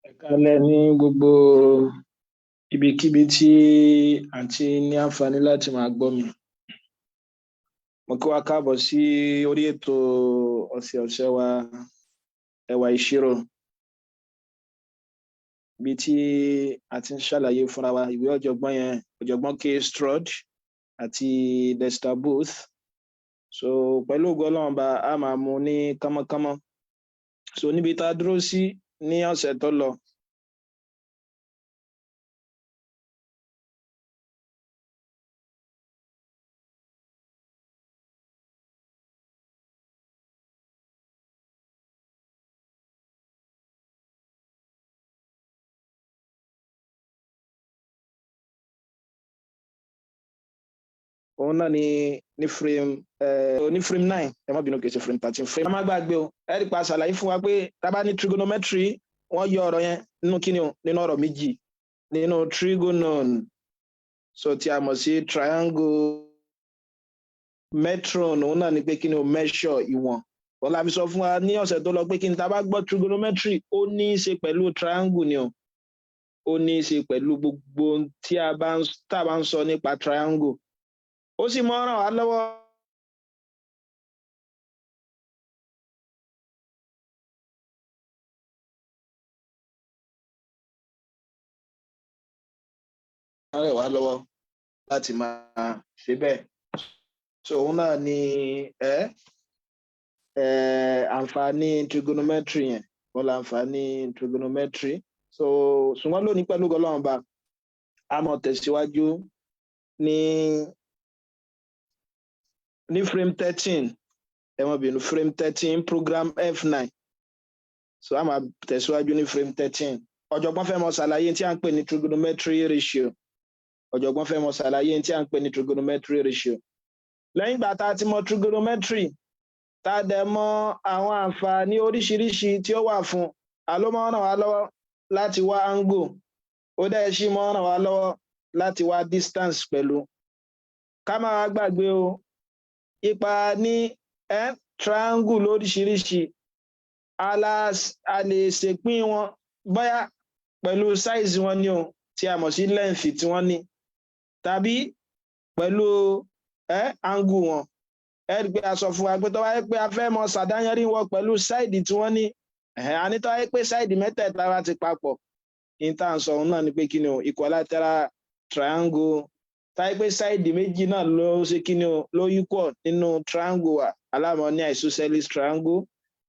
Ẹ̀kálẹ́ ní gbogbo ibikíbi tí a ti ní àǹfààní láti máa gbọ́ mi. Mo kí wa káàbọ̀ sí orí ètò ọ̀sẹ̀ọ̀sẹ̀ wa ẹwà ìṣirò, bí tí a ti ń ṣàlàyé fúnra wa ìwé ọ̀jọ̀gbọ́n yẹn, ọ̀jọ̀gbọ́n K. Stroud àti Dexter Booth. So pẹ̀lú ògo Ọlọ́run bá a máa mú ní kánmọ́kánmọ́. So níbi tá a dúró sí ní ọ̀sẹ̀ tó lọ, òun náà ní frame 9, ẹ má bínú kìí ṣe frame 13, frame. A má gbàgbé o, ẹ rí pa ṣàlàyé fún wa pé tá bá ní trigonometry, wọ́n yọ ọ̀rọ̀ yẹn nínú kíni o, nínú ọ̀rọ̀ méjì, nínú trigonon, so tí a mọ̀ sí triangle, metron, òun náà ni pé kíni o, measure, ìwọ̀n. Wọ́n la fi sọ fún wa ní ọ̀sẹ̀ tó lọ pé kíni tá bá gbọ́ trigonometry, ó ní í ṣe pẹ̀lú triangle ni o, ó ní í ṣe pẹ̀lú gbogbo tí a bá ń sọ nípa triangle. Ó sì mọ́ ràn wá lọ́wọ́ láti máa ṣe bẹ́ẹ̀. So òun náà ni àǹfààní trigonometry yẹn, wọ́n la àǹfààní trigonometry. So ṣùgbọ́n lónìí pẹ̀lú Ọlọ́run bá a máa tẹ̀síwájú ní frame 13, ẹ má bínú, frame 13 program F9. So a máa tẹ̀síwájú ní frame 13. Ọ̀jọ̀gbọ́n fẹ́ mọ̀ ṣàlàyé tí a ń pè ní trigonometry ratio. Ọ̀jọ̀gbọ́n fẹ́ mọ̀ ṣàlàyé tí a ń pè ní trigonometry ratio. Lẹ́yìn ìgbà tá a ti mọ̀ trigonometry, tá a dẹ̀ mọ̀ àwọn àǹfààní oríṣiríṣi tí ó wà fún, ló máa ràn wá lọ́wọ́ láti wá angle, ó dẹ̀ sì máa ràn wá lọ́wọ́ láti wá distance pẹ̀lú. Ká má wá gbàgbé o, ipa ní triangle lóríṣiríṣi, a lè ṣèpín wọn bóyá pẹ̀lú size wọn ni o, tí a mọ̀ sí length tí wọ́n ní, tàbí pẹ̀lú angle wọn. Ẹ rí pé a sọ fún wa pé tó bá yẹ pé a fẹ́ mọ̀ ṣàdáyanrí wọn pẹ̀lú side tí wọ́n ní, a ní tó bá yẹ pé side mẹ́tẹ̀ẹ̀ta wa ti papọ̀, in tá à ń sọ òun náà ni pé kíni o, equilateral triangle. Tá yẹ pé side méjì náà ló ṣe kíni o, ló equal nínú triangle wa, alámọ̀ ní isosceles triangle.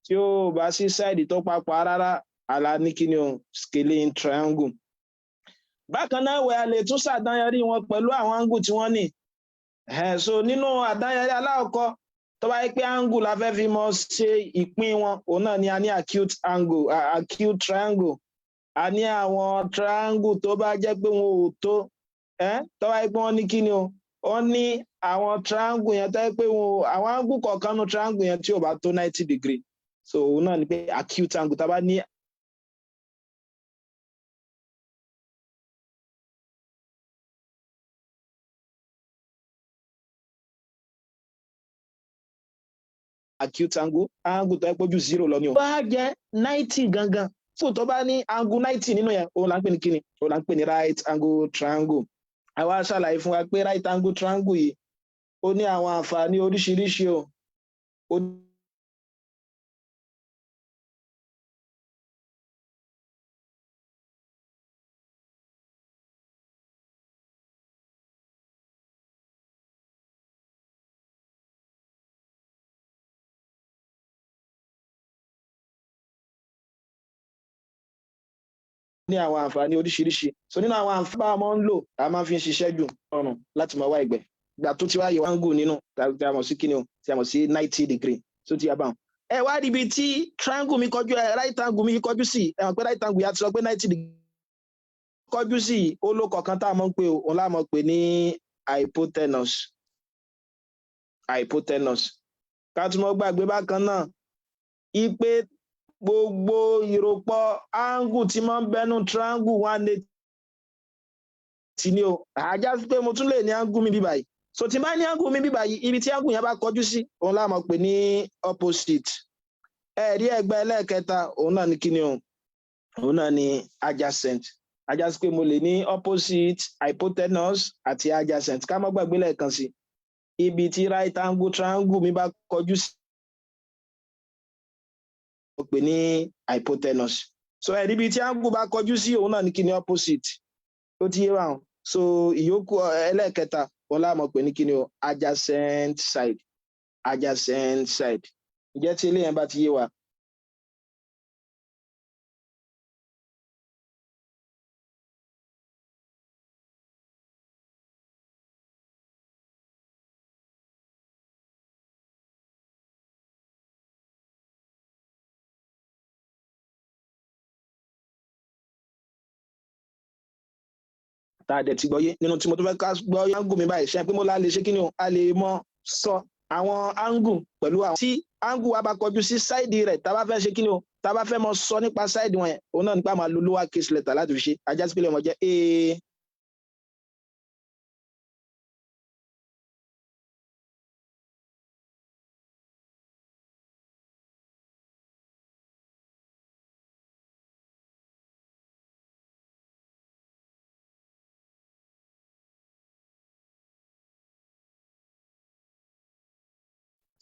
Tí ó bá sí side tó papọ̀ rárá, àlá ní kíni o, scalene triangle. Bákan náà wẹ̀ a lè tún ṣàdáyanrí wọn pẹ̀lú àwọn angle tí wọ́n ní. So nínú àdáyanrí aláwọ̀kọ́, tó bá yẹ pé angle la fẹ́ fi mọ̀ ṣe ìpín wọn, òun náà ni a ní acute angle, acute triangle. A ní àwọn triangle tó bá jẹ́ pé wọn ò tó, tó bá yẹ pé wọ́n ní kíni o, wọ́n ní àwọn triangle yẹn tó yẹ pé àwọn angle kọ̀ọ̀kan nínú triangle yẹn tí ò bá tó 90 degree. So òun náà ni pé acute angle. Tá bá ní acute angle tó yẹ pé ojú 0 lọ ni o. Bá jẹ́ 90 gangan, fún tó bá ní angle 90 nínú yẹn, òun là ń pè ní kíni, òun là ń pè ní right angle triangle. Àwa ṣàlàyé fún wa pé right angle triangle yìí ó ní àwọn àǹfààní oríṣiríṣi o. Ní àwọn àǹfààní oríṣiríṣi. So nínú àwọn àǹfààní bá máa ń lò, a máa fi ń ṣiṣẹ́ jù ọ̀run láti máa wá ẹ̀gbẹ́. Ìgbà tó ti wá yọ angle nínú, tí a mọ̀ sí kíni o, tí a mọ̀ sí 90 degree. So ti a bá wọn. Ẹ wá rí ibi tí triangle mi kọjú, right angle mi kọjú sí, ẹ mọ̀ pé right angle yà ti sọ pé 90 degree kọjú sí, ó ló kọ̀ọ̀kan tá a mọ̀ pé òun lá mọ̀ pé ní hypotenuse. Hypotenuse. Ká tún mọ́ gbàgbé bákan náà, ipe gbogbo ìròpọ̀ angle tí máa ń bẹnu triangle 180 ni o. Àjá sí pé mo tún lè ní angle mi bí báyìí. So tí bá ní angle mi bí báyìí, ibi tí angle yẹn bá kọjú sí, òun la mọ̀ pé ní opposite. Ẹ rí ẹgbẹ́ ẹlẹ́ẹ̀kẹta, òun náà ní kíni o, òun náà ni adjacent. Ajá sí pé mo lè ní opposite, hypotenuse àti adjacent. Ká má gbàgbé lẹ́ẹ̀kan sí ibi tí right angle triangle mi bá kọjú sí mo pè ní hypotenuse. So ẹ̀rí ibi tí angle bá kọjú sí òun náà ní kí ni opposite. Ó ti yé wa hàn. So ìyókù ẹlẹ́ẹ̀kẹta òun la mọ̀ pé ní kí ni o adjacent side. Adjacent side. Ǹjẹ́ tí eléyẹn bá ti yé wa? Tá a dẹ̀ ti gbọ́yé nínú tí mo tó fẹ́ ká gbọ́ angle mi báyìí ṣe pé mo la lè ṣe kí ni o a lè mọ sọ àwọn angle pẹ̀lú àwọn tí angle wa bá kọjú sí side rẹ̀ tá a bá fẹ́ ṣe kí ni o tá a bá fẹ́ mọ sọ nípa side wọn yẹn òun náà nípa máa lo lower case letter láti fi ṣe ajá sí pé lè mọ jẹ́ a.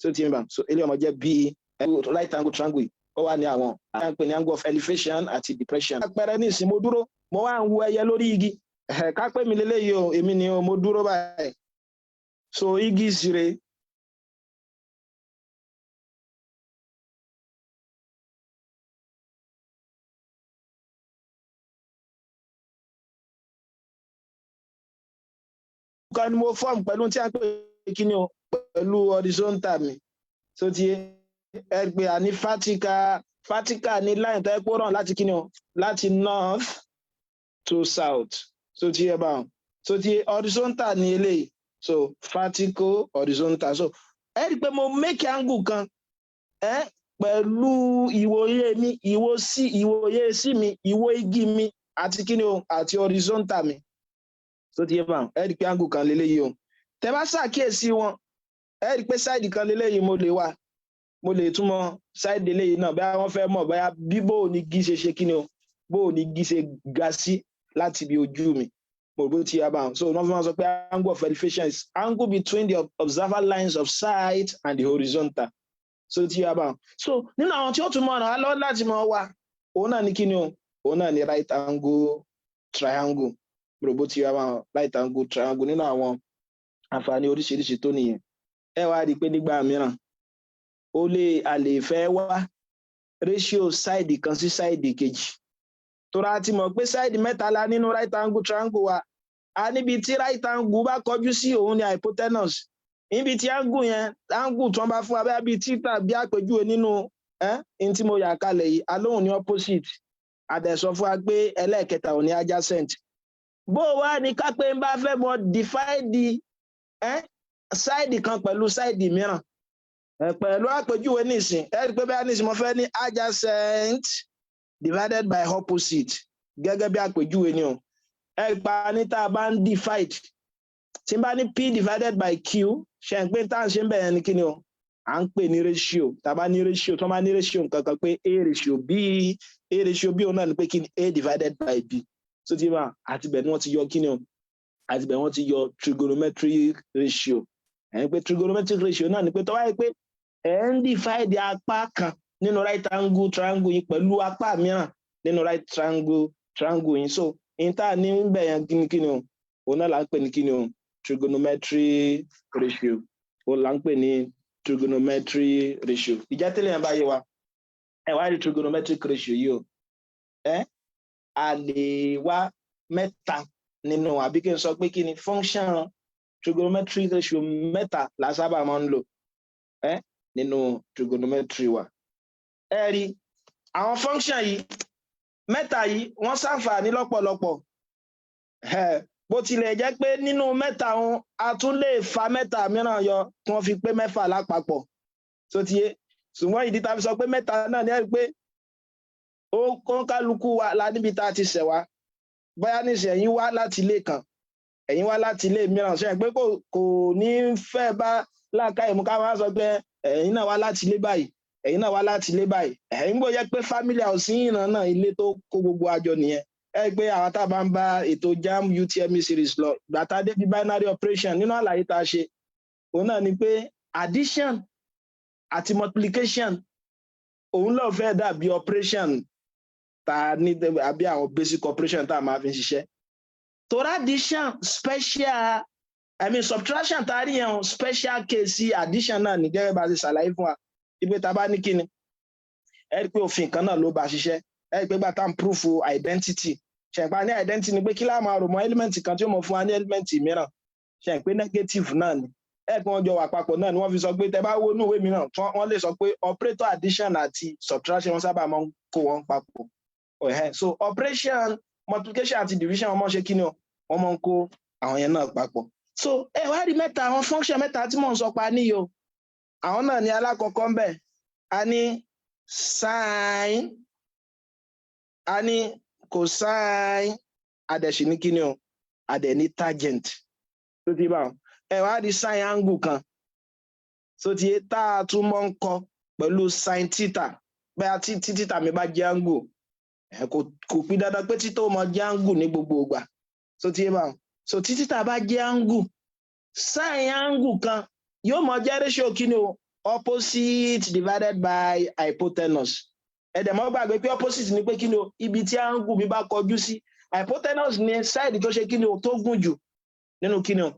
So ti mi bá so eléyìí ọmọ jẹ́ b right angle triangle ó wà ní àwọn àpè ní angle of elevation àti depression. Àpẹẹrẹ ní ìsìn mo dúró mo wá ń wo ẹyẹ lórí igi ká pé mi lélẹ́yìí o èmi ni o mo dúró báyìí so igi ìsire kan ni mo form pẹ̀lú tí a ń pè kí ni o pẹ̀lú horizontal mi so ti ẹ pé a ní vertical ní line tó ẹ pé ó ràn láti kí ni o láti north to south so ti ẹ bá wọn so ti horizontal ní eléyìí so vertical horizontal so ẹ rí i pé mo make angle kan pẹ̀lú ìwòye mi ìwòye sí mi ìwò igi mi àti kí ni o àti horizontal mi so ti yé bá ẹ rí i pé angle kan lélẹ́yìí o tẹ bá ṣàkíyèsí wọn ẹ rí i pé side kan lélẹ́yìí mo lè túmọ̀ side eléyìí náà bóyá wọ́n fẹ́ mọ̀ bóyá bí bó ní igi ṣe kí ni o bó ní igi ṣe ga sí láti ibi ojú mi mo bó ti yá bá wọn so wọ́n fi máa sọ pé angle of elevation is angle between the observer lines of sight and the horizontal so ti yá bá wọn so nínú àwọn tí ó tún mọ̀ ọ̀nà lọ láti mọ̀ wá òun náà ní kí ni o òun náà ní right angle triangle bó ti yá bá wọn right angle triangle nínú àwọn àǹfààní oríṣiríṣi tó nìyẹn ẹ wá rí i pé nígbà mìíràn a lè fẹ́ wá ratio side kan sí side kejì tóra ti mọ̀ pé side mẹ́ta la nínú right angle triangle wa a níbi tí right angle bá kọjú sí òun ni hypotenuse níbi tí angle yẹn angle tí wọ́n bá fún wa bẹ́ẹ̀ bí theta bí àpèjúwe nínú ní tí mo yà kalẹ̀ yìí alóhùn ní opposite àdẹ̀sọ fún wa pé ẹlẹ́ẹ̀kẹta òun ni adjacent bó wá ní ká pé ń bá fẹ́ mọ divide side kan pẹ̀lú side mìíràn pẹ̀lú àpèjúwe nísìn ẹ rí i pé bẹ́ẹ̀ nísìn mo fẹ́ ní adjacent divided by opposite gẹ́gẹ́ bí àpèjúwe ni o ẹ pa ní tá a bá ń divide tí n bá ní p divided by q ṣe ń pé tá à ń ṣe ń bẹ̀rẹ̀ ní kíni o à ń pè ní ratio tá a bá ní ratio tó máa ní ratio nǹkan kan pé a ratio b òun náà ni pé kíni a divided by b so ti máa àti bẹ̀ ni wọ́n ti yọ kíni o àti bẹ̀ wọ́n ti yọ trigonometric ratio ẹ̀ ń pé trigonometric ratio náà ni pé tó wáyé pé ẹ̀ ń divide apá kan nínú right angle triangle yìí pẹ̀lú apá mìíràn nínú right triangle yìí so in tá a ní ń bẹ̀ yẹn kíni o òun náà là ń pè ní kíni o trigonometric ratio òun là ń pè ní trigonometric ratio ìjẹ́ tẹ́lẹ̀ yẹn bá yé wa ẹ̀ wá rí trigonometric ratio yìí o a lè wá mẹ́ta nínú àbí kí n sọ pé kí ni function trigonometric ratio mẹ́ta la sábà máa ń lò nínú trigonometry wa ẹ rí àwọn function yìí mẹ́ta yìí wọ́n ṣàǹfààní lọ́pọ̀lọpọ̀ bó tilẹ̀ jẹ́ pé nínú mẹ́ta wọn a tún lè fa mẹ́ta mìíràn yọ tí wọ́n fi pé mẹ́fà lápapọ̀ tó ti yé ṣùgbọ́n ìdí tá a fi sọ pé mẹ́ta náà ni ẹ rí pé ó kálukú wa la níbi tá a ti ṣẹ̀ wá bóyá níṣẹ́ ẹ̀yin wá láti ilé kan ẹ̀yin wá láti ilé mìíràn ṣe pé kò ní fẹ́ bá láàkáyè mú ká máa sọ pé ẹ̀yin náà wá láti ilé báyìí ẹ̀yin náà wá láti ilé báyìí ẹ̀yin gbọ́ yẹ pé family house yìí náà ilé tó kó gbogbo àjọ nìyẹn ẹ pé àwọn tá a bá ń bá ètò JAMB UTME series lọ ìgbà tá a dé bí binary operation nínú àlàyé tá a ṣe òun náà ni pé addition àti multiplication òun ló fẹ́ dàbí operation tá a ní àbí àwọn basic operation tá a máa fi ń ṣiṣẹ́ torí addition special subtraction tá a rí yẹn special case addition náà ní gẹ́gẹ́ bá a ṣe ṣàlàyé fún wa ibi tá a bá ní kíni ẹ rí pé òfin kan náà ló bá ṣiṣẹ́ ẹ rí pé gbà tá à ń proof identity ṣẹ̀ǹpá ní identity ni pé kí láà máa rò mọ́ element kan tí ó mọ̀ fún wa ní element mìíràn ṣẹ̀ǹpé negative náà ni ẹ rí pé wọ́n jọ wà papọ̀ náà ni wọ́n fi sọ pé tẹ bá wo inú ìwé mìíràn wọ́n lè sọ pé operator addition àti subtraction wọ́n sábà máa ń kó wọn papọ̀ so operation multiplication àti division wọ́n máa ń ṣe kíni o wọ́n máa ń kó àwọn yẹn náà papọ̀ so ẹ wá rí mẹ́ta àwọn function mẹ́ta tí mò ń sọ pa níyò àwọn náà ní alákọ̀ọ́kọ́ ń bẹ̀ a ní sine a ní cosine adẹ̀sí ní kíni o adẹ̀ ní tangent tó ti bá wọn ẹ wá rí sine angle kan so ti tá a tún mọ́ ń kọ pẹ̀lú sine theta bẹ́ẹ̀ tí theta mi bá jẹ́ angle kò pín dandan pé títò mọ jẹ́ angle ní gbogbo ìgbà so ti bá wọn so tí theta bá jẹ́ angle sine angle kan yóò mọ jẹ́ ratio kíni o opposite divided by hypotenuse ẹ̀dẹ̀ mọ́ gbàgbé pé opposite ni pé kíni o ibi tí angle mi bá kọjú sí hypotenuse ni side tó ṣe kíni o tó gùn jù nínú kíni o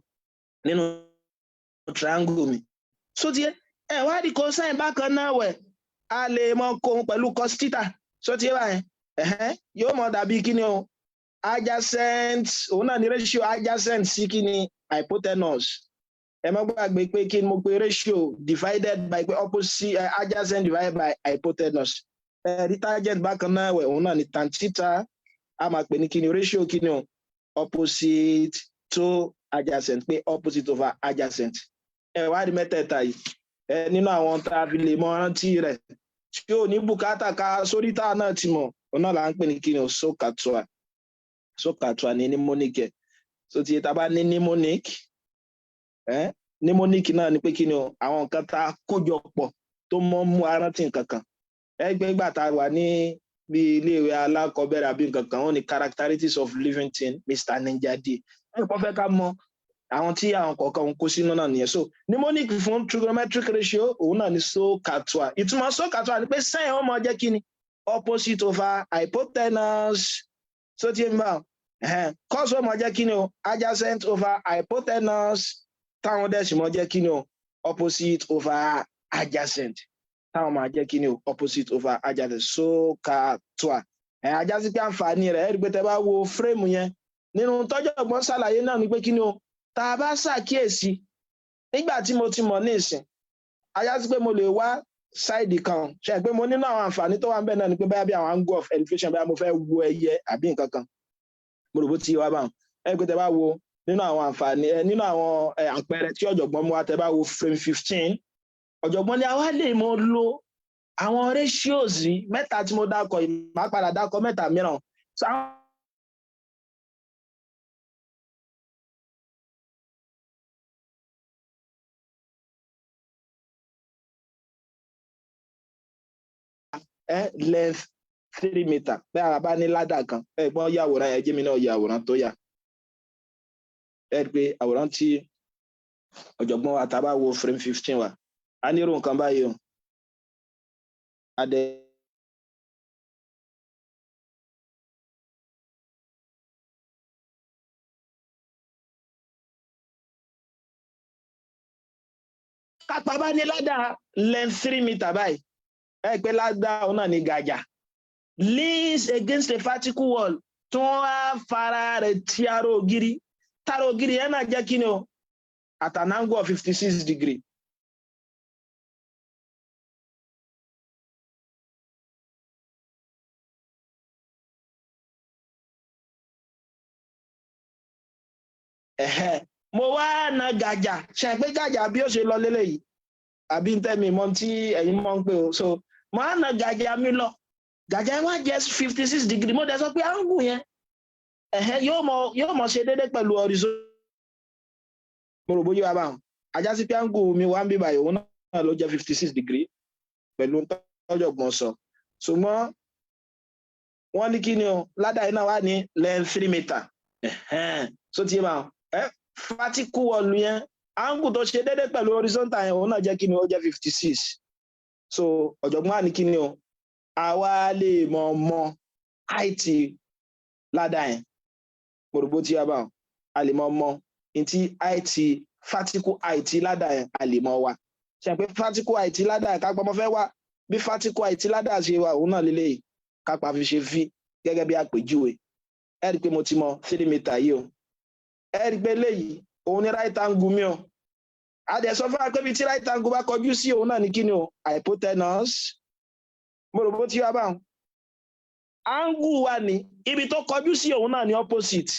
nínú triangle mi so tí ẹ wá di cosine bákan náà wẹ̀ a lè mọ kóhun pẹ̀lú cos theta so tí ẹ bá yẹn yóò mọ dàbí kíni o adjacent òun náà ni ratio adjacent sí kíni hypotenuse ẹ má gbàgbé pé kí ni mo pe ratio divided by pé opposite adjacent divided by hypotenuse rí tangent bákan náà wẹ̀ òun náà ni tan theta a máa pè ní kí ni ratio kí ni o opposite to adjacent pé opposite over adjacent wá rí mẹ́tẹ̀ẹ̀ta yìí nínú àwọn tá a fi lè mọ rántí rẹ̀ tí ò ní bùkátà ká sórí tá a náà ti mọ̀ òun náà là ń pè ní kí ni o SOHCAHTOA ní mnemonic ẹ̀ so tí ta bá ní mnemonic mnemonic náà ni pé kí ni o àwọn nǹkan tá a kójọ pọ̀ tó mọ́ mú arántí nǹkan kan ẹgbẹ́ ìgbà tá a wà ní bí iléèwé alákọ̀ọ́bẹ̀rẹ̀ àbí nǹkan kan wọ́n ní characteristics of living thing Mr. Ninjadi ẹ̀kọ́ fẹ́ ká mọ àwọn tí àwọn kọ̀ọ̀kan ń kó sínú náà nìyẹn so mnemonic fún trigonometric ratio òun náà ni SOHCAHTOA ìtumọ̀ SOHCAHTOA ni pé sine ó máa jẹ́ kí ni opposite over hypotenuse so tí ń bá cos ó máa jẹ́ kí ni o adjacent over hypotenuse táwọn dẹ̀sí mọ́ jẹ́ kí ni o opposite over adjacent táwọn máa jẹ́ kí ni o opposite over adjacent SOHCAHTOA ajá sí pé àǹfààní rẹ̀ ẹ̀rí pé tẹ́ bá wo fírèmù yẹn nínú tọ́jọ́ ọgbọ́n ṣàlàyé náà ni pé kí ni o tá a bá ṣàkíyèsí nígbà tí mo ti mọ̀ ní ìsìn ajá sí pé mo lè wá sáìdì kan ṣe pé mo nínú àwọn àǹfààní tó wà ń bẹ̀ náà ni pé báyà bí àwọn angle of elevation báyà mo fẹ́ wo ẹyẹ àbí nǹkan kan mo rò bó ti wá báwọn ẹ̀rí pé tẹ́ bá wo nínú àwọn àǹfààní nínú àwọn àpẹẹrẹ tí ọ̀jọ̀gbọ́n mú wa tẹ́ bá wo frame 15 ọ̀jọ̀gbọ́n ni àwa lè mọ lo àwọn ratios mẹ́ta tí mo dákọ̀ yìí máa padà dákọ̀ mẹ́ta mìíràn length 3 meter bẹ́ẹ̀ àbá ní ládà kan ẹ̀gbọ́n yàwòrán ẹ̀jẹ̀ mi náà yàwòrán tó yà ẹ̀ pé àwòrán tí ọ̀jọ̀gbọ́n wa tàbá wo frame 15 wa a nírò nǹkan báyìí o adé kápá bá ní ládà length 3 meter báyìí ẹ̀ pé ládà òun náà ní gàjà leans against a vertical wall tí wọ́n wá fara rẹ̀ tí aró ògiri tààrà ògiri yẹn náà jẹ́ kí ni o at an angle of 56 degree. Mo wá na gàjà ṣe pé gàjà bí ó ṣe lọ lélẹ́yìí àbí ń tẹ́ mi mọ́ tí ẹ̀yin mọ́ ń pè ó so mo á na gàjà mi lọ gàjà yẹn wá jẹ́ 56 degree mo dẹ̀ sọ pé angle yẹn yóò mọ̀ ṣe déédéé pẹ̀lú horizon. Mo rò bóyá wa báwọn ajá sí pé angle mi wá ń bí báyìí òun náà ló jẹ́ 56 degree pẹ̀lú tọ́jọ̀gbọ́n sọ ṣùgbọ́n wọ́n ní kí ni o ládàá iná wà ní length 3 meter so ti máa vertical wall yẹn angle tó ṣe déédéé pẹ̀lú horizontal yẹn òun náà jẹ́ kí ni ó jẹ́ 56 so ọ̀jọ̀gbọ́n wà ní kí ni o àwa lè mọ height ládàá yẹn gbòrògbò tí a bá a lè mọ ntí height vertical height ládàá yẹn a lè mọ wa ṣe pé vertical height ládàá yẹn kápá mo fẹ́ wá bí vertical height ládàá ṣe wà òun náà lélẹ́yìí kápá fi ṣe v gẹ́gẹ́ bí àpèjúwe ẹ rí i pé mo ti mọ 3 meter yìí o ẹ rí i pé léyìí òun ní right angle mi o adẹ sọ fún wa pé bí tí right angle bá kọjú sí òun náà ní kí ni o hypotenuse mo rò bó ti wá báwọn angle wa ní ibi tó kọjú sí òun náà ní opposite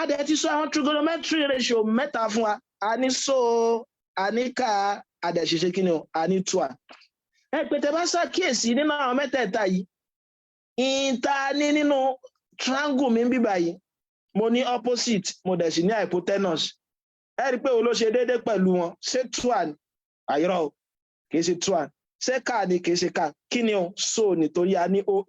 adẹ ti sọ àwọn trigonometry ratio mẹ́ta fún wa a ní so a ní ká adẹ ṣiṣẹ́ kí ni o a ní tua ẹ pé tẹ bá ṣàkíyèsí nínú àwọn mẹ́tẹ̀ẹ̀ta yìí ìta ní nínú triangle mi ń bí báyìí mo ní opposite mo dẹ̀ sì ní hypotenuse ẹ rí i pé o ló ṣe déédéé pẹ̀lú wọn ṣé tua ni àyọrọ o kì í ṣe tua ṣé ká ni kì í ṣe ká kí ni o so nítorí a ní oh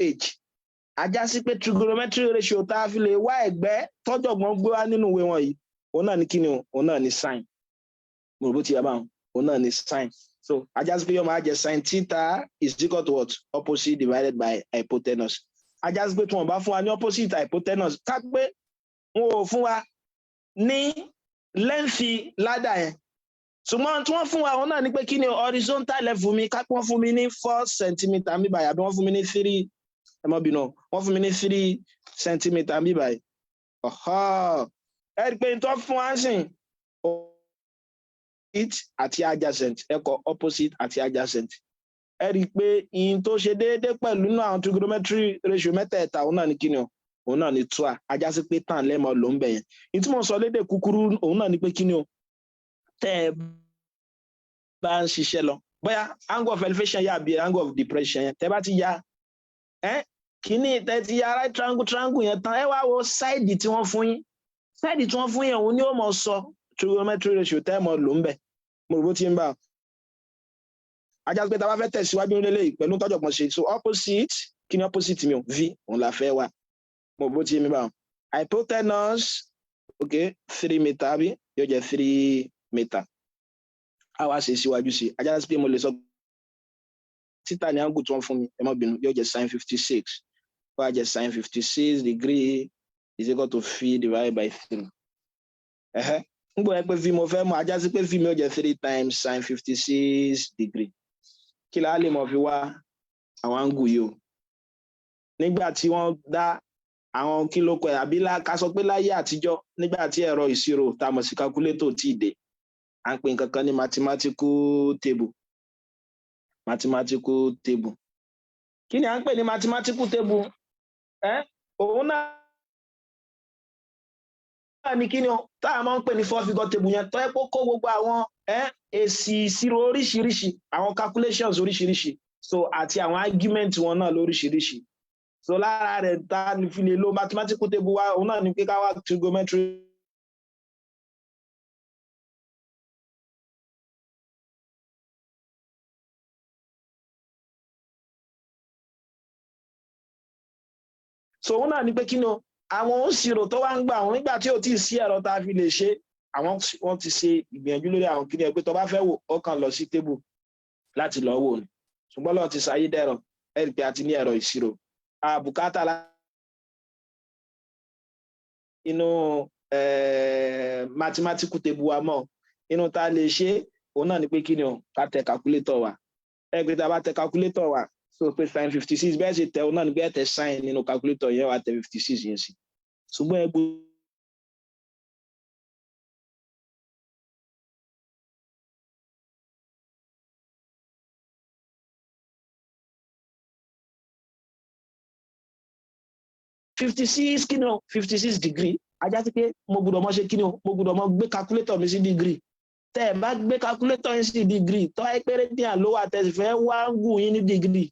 ajá sí pé trigonometry ratio tá a fi lè wá ẹ̀gbẹ́ tọ́jọ̀gbọ́n gbé wá nínú ìwé wọn yìí òun náà ní kí ni o òun náà ní sine mo rò bó ti yà báwọn òun náà ní sine so ajá sí pé yóò máa jẹ sine theta is equal to what opposite divided by hypotenuse ajá sí pé tí wọn bá fún wa ní opposite hypotenuse ká pé wọn ò fún wa ní lẹ́ǹfì ládà yẹn ṣùgbọ́n tí wọ́n fún wa òun náà ní pé kí ni horizontal level mi ká pé wọ́n fún mi ní 4 centimeter mi báyìí àbí wọ́n fún mi ní 3 ẹmọbìnà wọ́n fún mi ní 3 centimeter mi báyìí ẹ rí i pé tó fún wa sìn opposite àti adjacent ẹ kọ opposite àti adjacent ẹ rí i pé ìyìn tó ṣe déédéé pẹ̀lú nínú àwọn trigonometry ratio mẹ́tẹ̀ẹ̀ta òun náà ní kí ni o òun náà ní tua ajá sí pé tàn lẹ́mọ̀ ló ń bẹ̀ yẹn ní tí mo sọ lédè kúkúrú òun náà ní pé kí ni o tẹ́ ẹ bá ń ṣiṣẹ́ lọ bóyá angle of elevation yà bí angle of depression yẹn tẹ́ bá ti ya kíní tẹ́ ti ya right triangle yẹn tán ẹ wá wo side tí wọ́n fún yín side tí wọ́n fún yín òun ni ó mọ̀ sọ trigonometry ratio tẹ́ ẹ mọ̀ ló ń bẹ̀ mo rò bó ti ń bá ajá sí pé tá a bá fẹ́ tẹ̀síwájú nílé pẹ̀lú tọ́jọ̀gbọ́n ṣe so opposite kí ni opposite mi o v òun la fẹ́ wá mo bó ti mi bá hypotenuse okay 3 meter bí yóò jẹ́ 3 meter a wá ṣe síwájú sí ajá sí pé mo lè sọ títà ní angle tí wọ́n fún mi ẹ má bínú yóò jẹ́ sin 56 ó wá jẹ́ sin 56 degree is equal to v divided by 3 ń gbọ́ ẹ pé v mo fẹ́ mọ̀ ajá sí pé v mi yóò jẹ́ 3 times sin 56 degree kí la lè mọ̀ fi wá àwọn angle yìí o nígbà tí wọ́n dá àwọn kílókọ àbí ká sọ pé láyé àtijọ́ nígbà tí ẹ̀rọ ìṣirò tá a mọ̀ sí calculator tí ì dé à ń pè nǹkan kan ní mathematical table kí ni à ń pè ní mathematical table òun náà ní kí ni tá a máa ń pè ní 4 figure table yẹn tó yẹ kó kó gbogbo àwọn èsì ìṣirò oríṣiríṣi àwọn calculations oríṣiríṣi so àti àwọn argument wọn náà lóríṣiríṣi so lára rẹ̀ tá a fi lè lo mathematical table wa òun náà ní pé ká wá trigonometry so òun náà ní pé kí ni àwọn òṣìrò tó wá ń gbà àwọn nígbà tí ò tí ì sí ẹ̀rọ tá a fi lè ṣe àwọn wọ́n ti ṣe ìgbìyànjú lórí àwọn kíni ẹ pé tó bá fẹ́ wò ọkàn lọ sí tébù láti lọ wò ni ṣùgbọ́n lọ́ọ̀ ti ṣayé dẹ̀rọ ẹ rí i pé a ti ní ẹ̀rọ ìṣirò àbùkátà inú mathematical table wa mọ́ inú tá a lè ṣe òun náà ní pé kí ni ká tẹ calculator wa ẹ pé tá a bá tẹ calculator wa so pé sin 56 bẹ́ẹ̀ ṣe tẹ òun náà ní pé ẹ tẹ sin nínú calculator yẹn wà tẹ 56 yẹn sí ṣùgbọ́n ẹ gbọ́ $56 kí ni o 56 degree ajá sí pé mo gbọ́dọ̀ mọ̀ ṣe kí ni o mo gbọ́dọ̀ mọ̀ gbé calculator mi sí degree tẹ́ ẹ bá gbé calculator yín sí degree tó ẹ pé radian ló wà tẹ́ fẹ́ wá gùn yín ní degree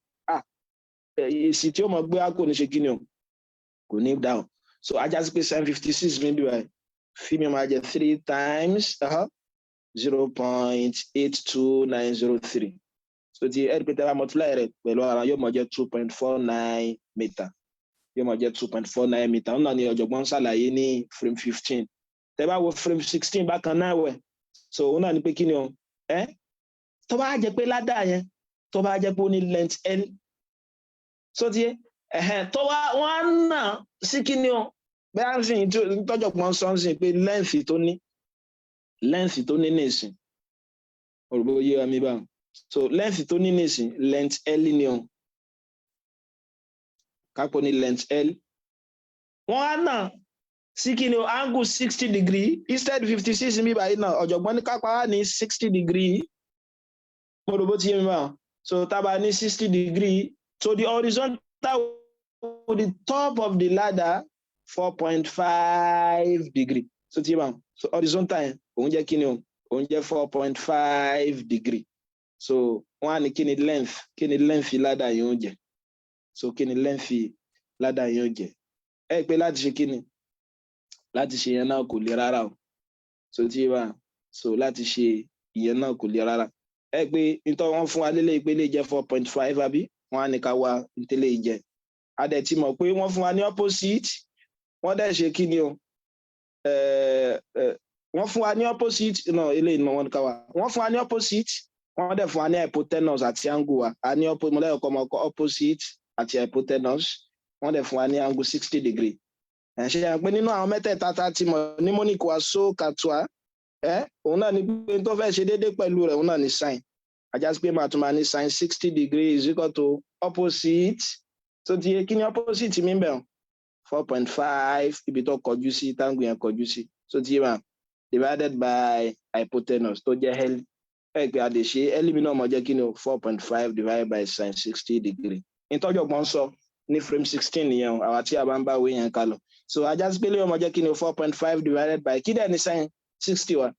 èsì tí ó mọ̀ gbé kò ní ṣe kí ni o kò ní dáhùn so ajá sí pé sin 56 mi bí wáyé fi mi máa jẹ 3 times 0.82903 so ti ẹ rí pé tẹ́ bá multiply rẹ̀ pẹ̀lú ara yóò mọ jẹ́ 2.49 meter yóò mọ jẹ́ 2.49 meter òun náà ni ọ̀jọ̀gbọ́n ṣàlàyé ní frame 15 tẹ́ bá wo frame 16 bákan náà wẹ̀ so òun náà ni pé kí ni o tó bá jẹ́ pé ládàá yẹn tó bá jẹ́ pé ó ní length L so ti tó wá wọ́n náà sí kí ni o bẹ́ẹ̀ sì tọ́jọ̀gbọ́n sọ sí pé length tó ní nìsín òrùbó yé wa mi báwọn so length tó ní nìsín length L ni o kápò ní length L wọ́n á náà sí kí ni o angle 60 degree instead 56 mi báyìí náà ọ̀jọ̀gbọ́n ní kápá wá ní 60 degree òrùbó ti yé mi báwọn so tábà ní 60 degree so the horizontal with the top of the ladder 4.5 degree so ti yé báwọn so horizontal yẹn òun jẹ́ kí ni o òun jẹ́ 4.5 degree so wọ́n á ní kí ni length ladder yẹn ó jẹ́ so kí ni length ladder yẹn ó jẹ́ ẹ pé láti ṣe kí ni láti ṣe yẹn náà kò le rárá o so tí wà so láti ṣe ìyẹn náà kò le rárá ẹ pé nítorí wọ́n fún wa lélẹ̀ ìpele jẹ́ 4.5 àbí wọ́n á ní ká wá ìtẹ́lẹ̀ ìjẹ́ a dẹ̀ ti mọ̀ pé wọ́n fún wa ní opposite wọ́n dẹ̀ ṣe kí ni o wọ́n fún wa ní opposite no eléyìí ni wọ́n ká wá wọ́n fún wa ní opposite wọ́n dẹ̀ fún wa ní hypotenuse àti angle wa a ní opposite àti hypotenuse wọ́n dẹ̀ fún wa ní angle 60 degree ṣe é pé nínú àwọn mẹ́tẹ̀ẹ̀ta tá a ti mọ̀ mnemonic wa so katua òun náà ni pé tó fẹ́ ṣe déédéé pẹ̀lú rẹ̀ òun náà ni sin ajásí pé màá tún máa ní sin 60 degree is equal to opposite so ti yé kí ni opposite mi bẹ̀rù 4.5 ibi tó kọjú sí tangle yẹn kọjú sí so ti yé mà divided by hypotenuse tó jẹ́ L pé a lè ṣe L mi náà mọ̀ jẹ́ kí ni o 4.5 divided by sin 60 degree ìtọ́jú ọgbọ́n sọ ní frame 16 yẹn àwa tí a bá ń bá wé yẹn ká lọ so ajásí pé léyìn ọmọ jẹ́ kí ni o 4.5 divided by kí dẹ̀ ní sin 60 wa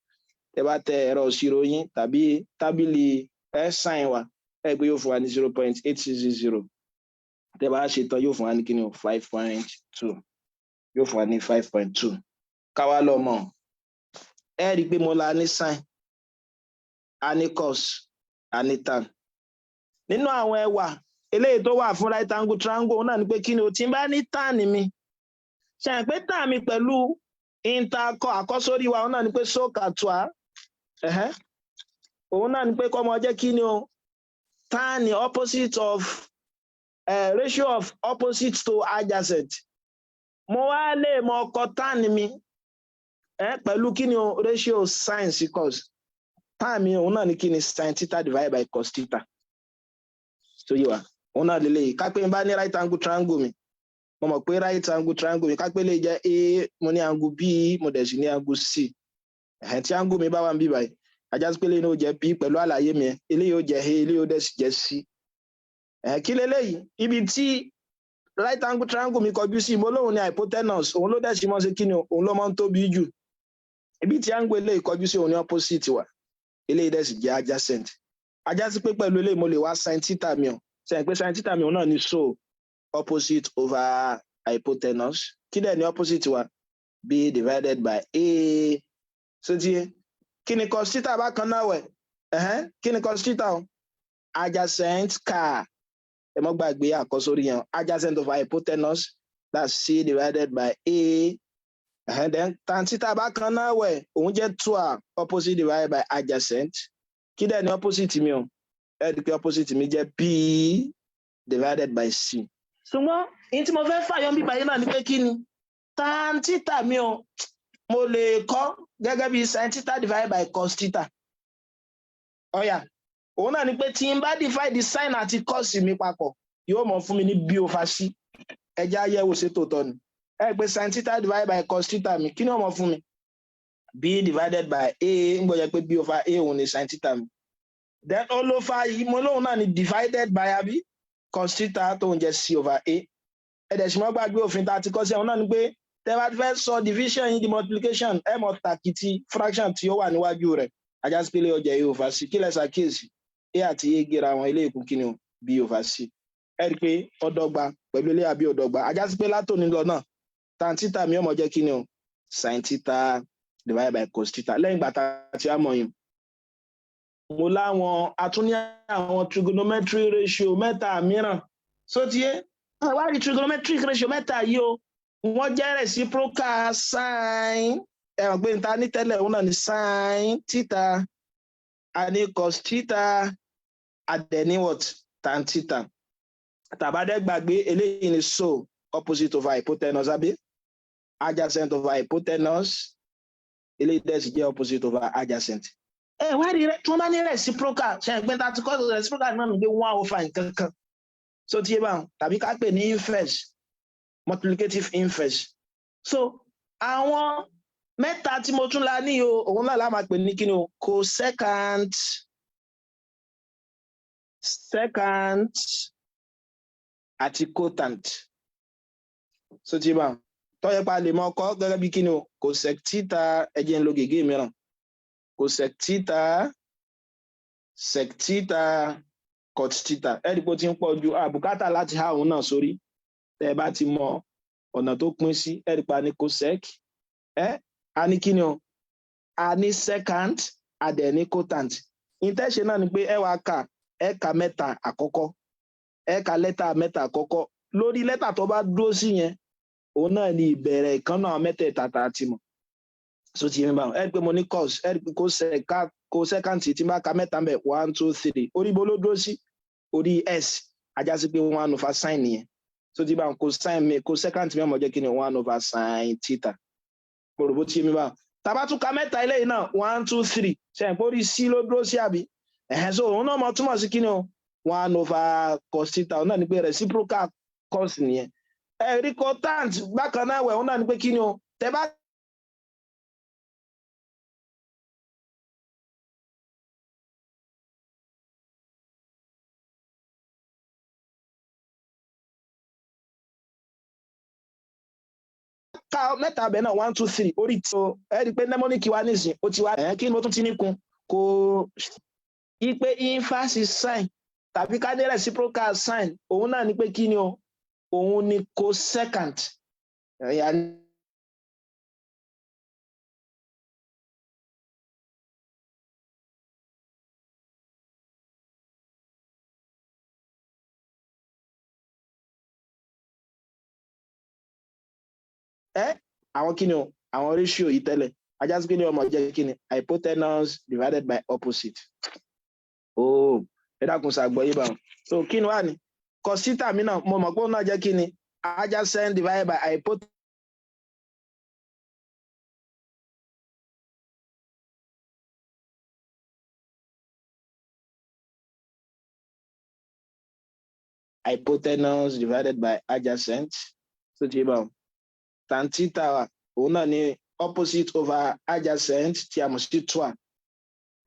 ẹ bá tẹ ẹ̀rọ ìṣirò yín tàbí tábìlì sin wa pé yóò fún wa ní 0.860 tẹ bá ṣe tán yóò fún wa ní kí ni o 5.2 yóò fún wa ní 5.2 káwá lọ mọ̀ ẹ rí i pé mo la ní sin a ní cos a ní tan nínú àwọn ẹwà eléyìí tó wà fún right angle triangle náà ni pé kí ni o tí n bá ní tan mi ṣe é pé tan mi pẹ̀lú interco àkọ́sórí wa òun náà ni pé so katua òun náà ni pé kọ́ mọ jẹ́ kí ni o tan ni opposite of ratio of opposite to adjacent mo wá lè mọ ọkọ tan mi pẹ̀lú kí ni o ratio sin sí cos tan mi òun náà ni kí ni sin theta divided by cos theta so yìí wa òun náà lélẹ́yìí ká pé n bá ní right angle triangle mi mo mọ̀ pé right angle triangle mi ká pé lè jẹ́ A mo ní angle B mo dẹ̀ sì ní angle C tí angle mi bá wà ń bí báyìí ajásí pé lẹ́yìn ó jẹ́ B pẹ̀lú àlàyé mi eléyìí ó jẹ́ A eléyìí ó dẹ̀ sì jẹ́ C kí lélẹ́yìí ibi tí right angle triangle mi kọjú sí mo lóun ní hypotenuse òun ló dẹ̀ sì mọ́ sí kí ni òun ló mọ́ ń tóbi jù ibi tí angle eléyìí kọjú sí òun ní opposite wa eléyìí dẹ̀ sì jẹ́ adjacent ajásí pé pẹ̀lú eléyìí mo lè wá sin theta mi o sẹ́yìn pé sin theta mi òun náà ní so opposite over hypotenuse kí dẹ̀ ní opposite wa B divided by A so ti yé kí ni cos theta bákan náà wẹ̀ kí ni cos theta o adjacent car ẹ mọ́ gbàgbé àkọ́sórí yẹn adjacent over hypotenuse that's C divided by A then tan theta bákan náà wẹ̀ òun jẹ́ 2 opposite divided by adjacent kí dẹ̀ ní opposite mi o ẹ rí pé opposite mi jẹ́ B divided by C ṣùgbọ́n in tí mo fẹ́ fàyọ́ bí báyìí náà ni pé kí ni tan theta mi o mo lè kọ́ gẹ́gẹ́ bí sin theta divided by cos theta ọ̀yà òun náà ni pé tí n bá divide sin àti cos mi papọ̀ yóò mọ̀ fún mi ní B over C ẹja ayẹwo ṣe tòótọ́ ni ẹ pé sin theta divided by cos theta mi kí ni ó mọ̀ fún mi B divided by A ń gbọ́dọ̀ pé B over A òun ni sin theta mi then all over yìí mo lóun náà ni divided by àbí cos theta tó ń jẹ́ C over A ẹ̀dẹ̀ sì mọ́ gbàgbé òfin tá a ti kọ́ sí àwọn náà ni pé tẹ́ bá fẹ́ sọ division yìí di multiplication ẹ mọ̀ tàkìtì fraction tí ó wà níwájú rẹ̀ ajásí pé ọjà A over C kí lẹ ṣàkíyèsí A àti A gera àwọn ilé ìkún kíni o B over C ẹ rí i pé ọdọgba pẹ̀lú ilé àbí ọdọgba ajásí pé látòní lọ náà tan theta mi ó mọ jẹ́ kíni o sin theta divided by cos theta lẹ́yìn ìgbà tá a ti á mọ̀ yín mo láwọn atúní àwọn trigonometric ratio mẹ́ta mìíràn so ti yé wá rí trigonometric ratio mẹ́ta yìí o wọ́n jẹ́ reciprocal sin ẹ̀wọ̀n pé níta ní tẹ́lẹ̀ òun náà ní sin theta a ní cos theta adẹ̀ní what tan theta tàbádẹ́ gbàgbé eléyìí ní so opposite over hypotenuse àbí adjacent over hypotenuse eléyìí dẹ̀ sì jẹ́ opposite over adjacent. Wá rí tí wọ́n bá ní reciprocal ṣe ẹgbẹ́ tá a ti kọ́ reciprocal náà ní pé 1/5 nǹkan kan so tí yé báwọn tàbí ká pè ní inverse multiplicative inverse. So àwọn mẹ́ta tí mo tún la ní o òun náà la máa pè ní kí ni o cosecant secant àti cotant so tí yé báwọn tó yẹ pa lè mọ ọkọ gẹ́gẹ́ bí kí ni o cosec theta ẹjẹ ń lo gègé mìíràn cosec theta sec theta cot theta ẹ̀rí pé ó ti ń pọ̀ ju àbùkátà láti há òun náà sórí tẹ́ ẹ bá ti mọ ọ̀nà tó pín sí ẹ̀rí pa ní cosec a ní kí ni o a ní secant a dẹ̀ ní cotant ìtẹ́ṣe náà ni pé ẹ wá kà ẹ̀ka mẹ́ta àkọ́kọ́ ẹ̀ka lẹ́tà mẹ́ta àkọ́kọ́ lórí lẹ́tà tó bá dúró sí yẹn òun náà ni ìbẹ̀rẹ̀ ìkan náà mẹ́tẹ̀ẹ̀ta tá a ti mọ̀ so ti yẹn bá ẹ pé mo ní cos ẹ pé cosecant tí n bá ka mẹ́ta mbẹ̀ 1 2 3 orí ibo ló dúró sí orí s ajá sí pé 1/sin nìyẹn so ti bá cosecant mẹ́mọ̀ jẹ́ kí ni 1/sin theta mo rò bó ti yẹn bá tàbá tún ka mẹ́ta eléyìí náà 1 2 3 ṣe é pé orí c ló dúró sí àbí so òun náà mọ̀ túmọ̀ sí kí ni o 1/cos theta òun náà ni pé reciprocal cos nìyẹn ẹ̀rí cotant bákan náà wẹ̀ òun náà ni pé kí ni o tẹ bá ká mẹ́ta bẹ̀ náà 1 2 3 orí tó ẹ̀rí pé mnemonic wa nísìn ó ti wá kí ni mo tún ti ní kun kò yí pé inverse sin tàbí ká ní reciprocal sin òun náà ni pé kí ni o òun ni cosecant àwọn kí ni o àwọn ratio yìí tẹ́lẹ̀ ajá sí pé ní ọmọ jẹ́ kí ni hypotenuse divided by opposite ẹ dákun ṣàgbọ́ yìí báwọn so kí ni wà ní cos theta mi náà mo mọ̀ pé òun náà jẹ́ kí ni adjacent divided by hypotenuse divided by adjacent so ti báwọn tan theta òun náà ni opposite over adjacent tí a mọ̀ sí 2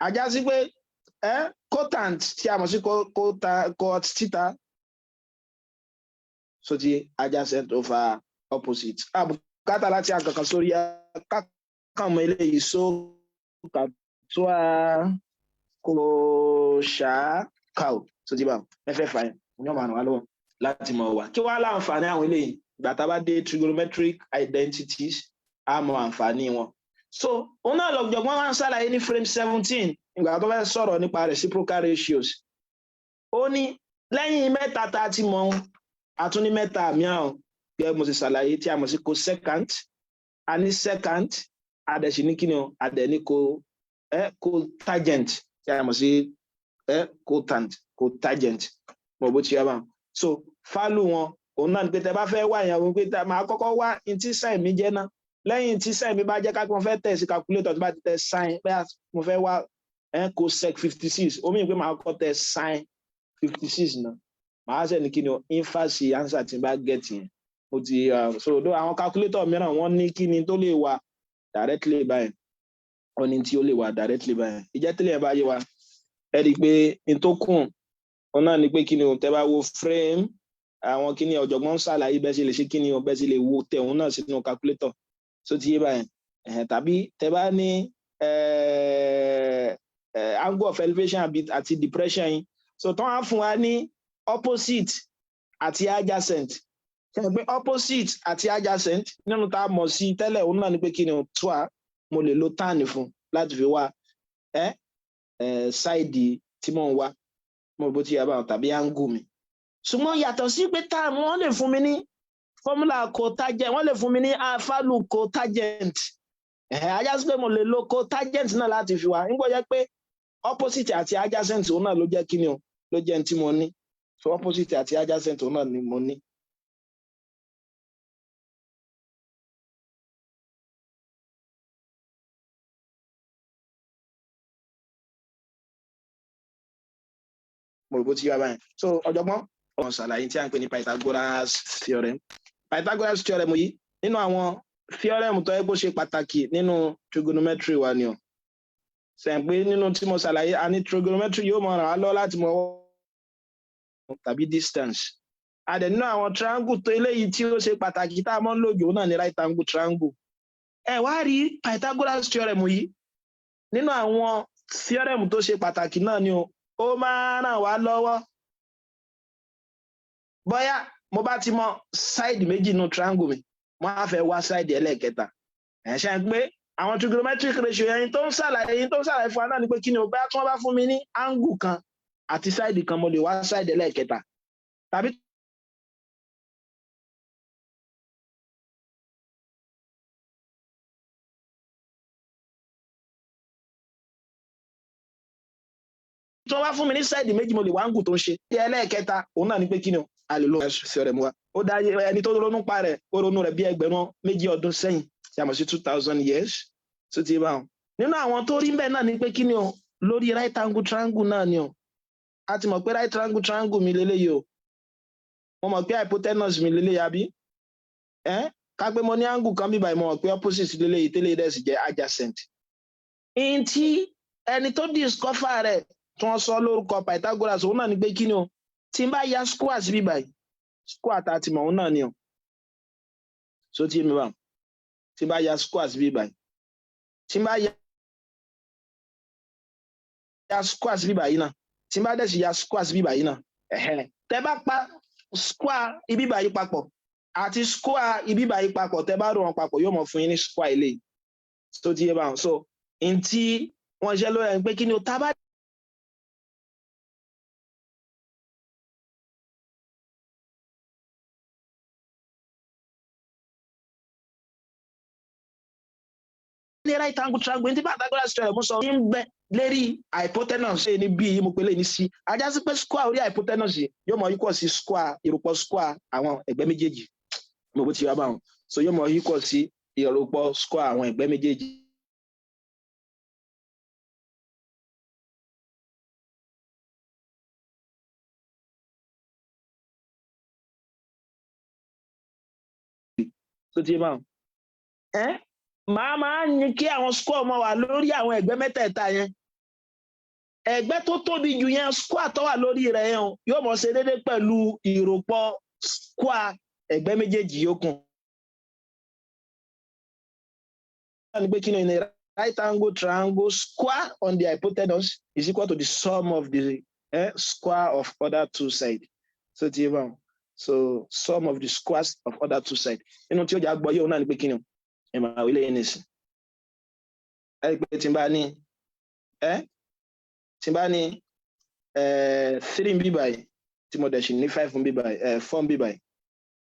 ajá sí pé cotant tí a mọ̀ sí cot theta so ti adjacent over opposite àbùkátà láti àkàkàn sórí kákàmọ́ eléyìí so kàtúà kò ṣàkàù so ti bá mẹ́fẹ̀ẹ̀fà yẹn ní ọmọ àrùn wa lọ́wọ́ láti mọ̀ wá kí wá láǹfààní àwọn eléyìí ìgbà tá a bá dé trigonometric identities a mọ àǹfààní wọn so òun náà lọ́jọ̀gbọ́n wá ń ṣàlàyé ní frame 17 ìgbà tó fẹ́ sọ̀rọ̀ nípa reciprocal ratios ó ní lẹ́yìn mẹ́ta tá a ti mọ̀ a tún ní mẹ́ta mìíràn gẹ́gẹ́ mo sì ṣàlàyé tí a mọ̀ sí cosecant a ní secant a dẹ̀ sì ní kíni o a dẹ̀ ní cotangent tí a mọ̀ sí cotangent mọ̀ bó ti yá bá so fálù wọn òun náà ni pé tẹ bá fẹ́ wá ìyàwó pé máa kọ́kọ́ wá intí sin mi jẹ́ náà lẹ́yìn tí sin mi bá jẹ́ ká mo fẹ́ tẹ̀ sí calculator tí bá ti tẹ sin bẹ́ẹ̀ mo fẹ́ wá cosec 56 omi ìpè máa kọ́ tẹ sin 56 náà màá ṣe ní kí ni inverse answer tí n bá get yẹn mo ti so àwọn calculator mìíràn wọ́n ní kí ni tó lè wà directly báyìí wọ́n ní tí ó lè wà directly báyìí ìjẹ́ tẹ́lẹ̀ ẹ̀ bá yé wa ẹ rí i pé n tó kùn òun náà ni pé kí ni o tẹ bá wo frame àwọn kí ni ọ̀jọ̀gbọ́n ṣàlàyé bẹ́ẹ̀ sì lè ṣe kí ni o bẹ́ẹ̀ sì lè wo tẹ̀hún náà sínú calculator so ti yé báyìí tàbí tẹ bá ní angle of elevation àti depression yìí so tán á fún wa ní opposite àti adjacent ṣe pé opposite àti adjacent nínú tá a mọ̀ sí tẹ́lẹ̀ òun náà ni pé kí ni o 2 mo lè lo tan fún láti fi wá side tí mo ń wá mo rò bó ti yá báwọn tàbí angle mi ṣùgbọ́n yàtọ̀ sí pé táàmù wọ́n lè fún mi ní formula cotangent wọ́n lè fún mi ní value cotangent ajá sí pé mo lè lo cotangent náà láti fi wá nígbà jẹ́ pé opposite àti adjacent òun náà ló jẹ́ kí ni o ló jẹ́ tí mo ní so opposite àti adjacent òun náà ni mo ní. mo rò bó ti yá báyìí so ọ̀jọ̀gbọ́n ọ̀hún ṣàlàyé tí a ń pè ní Pythagoras theorem Pythagoras theorem yìí nínú àwọn theorem tó yẹ kó ṣe pàtàkì nínú trigonometry wa ni o sẹ́yìn pé nínú tí mo ṣàlàyé a ní trigonometry yóò mọ̀ ràn wá lọ láti mọ̀ tàbí distance a dẹ̀ nínú àwọn triangle tó eléyìí tí ó ṣe pàtàkì tá a mọ̀ ń lò jù náà ní right angle triangle ẹ wá rí Pythagoras theorem yìí nínú àwọn theorem tó ṣe pàtàkì náà ni o ó máa ràn wá lọ́wọ́ bóyá mo bá ti mọ side méjì nínú triangle mi mo á fẹ́ wá side ẹlẹ́ẹ̀kẹta ẹ̀ ṣe pé àwọn trigonometric ratio yẹn tó ń ṣàlàyé fún wa náà ni pé kí ni o bá tí wọ́n bá fún mi ní angle kan àti side kan mo lè wá side ẹlẹ́ẹ̀kẹta tàbí tí wọ́n bá fún mi ní side méjì mo lè wá angle tó ń ṣe ẹlẹ́ẹ̀kẹta òun náà ni pé kí ni o a lè lo theorem wa ó dá ẹni tó ronú pa rẹ̀ ó ronú rẹ̀ bí ẹgbẹ̀rún méjì ọdún sẹ́yìn tí a mọ̀ sí 2000 years tó ti bá wọn nínú àwọn tó rí bẹ́ẹ̀ náà ni pé kí ni o lórí right angle triangle náà ni o a ti mọ̀ pé right angle triangle mi lélẹ́yìí o mo mọ̀ pé hypotenuse mi lélẹ́yìí àbí ká pé mo ní angle kan bíbá mo mọ̀ pé opposite lélẹ́yìí tẹ́lẹ̀ dẹ̀ sì jẹ́ adjacent in tí ẹni tó discover rẹ̀ tí wọ́n sọ lórúkọ Pythagoras òun náà ni pé kí ni o tí n bá ya square sí bíbá yìí square tá a ti mọ̀ òun náà ni o so tí mi bá tí n bá ya square sí bíbá yìí tí n bá ya square sí bíbá yìí náà tí n bá dẹ̀ sì ya square sí bíbá yìí náà tẹ́ bá pa square ibíbá yìí papọ̀ àti square ibíbá yìí papọ̀ tẹ́ bá rò wọn papọ̀ yóò mọ̀ fún yín ní square eléyìí so tí yé bá wọn so n tí wọ́n ṣe lórí ẹni pé kí ni o tá bá ní right angle triangle ní Pythagoras theorem mo sọ ń bẹ lérí hypotenuse ní bí mo pè lè ní sí ajá sí pé square orí hypotenuse yóò mọ equal sí square ìròpọ̀ square àwọn ẹ̀gbẹ́ méjèèjì mo bó ti wá báwọn so yóò mọ equal sí ìròpọ̀ square àwọn ẹ̀gbẹ́ méjèèjì. so ti báwọn máa ní kí àwọn square mọ wà lórí àwọn ẹ̀gbẹ́ mẹ́tẹ̀ẹ̀ta yẹn ẹ̀gbẹ́ tó tóbi jù yẹn square tó wà lórí rẹ̀ yẹn yóò mọ ṣe déédéé pẹ̀lú ìròpọ̀ square ẹ̀gbẹ́ méjèèjì yòókù. ní pé kí ni right angle triangle square on the hypotenuse is equal to the sum of the square of other two sides so ti bá wọn so sum of the squares of other two sides nínú tí ó jà gbọ́ yóò náà ní pé kí ni ìmọ̀ ilé yìí nìsín pé tí n bá ní 3 bí báyìí tí mo dẹ̀ sì ní 5 bí báyìí 4 bí báyìí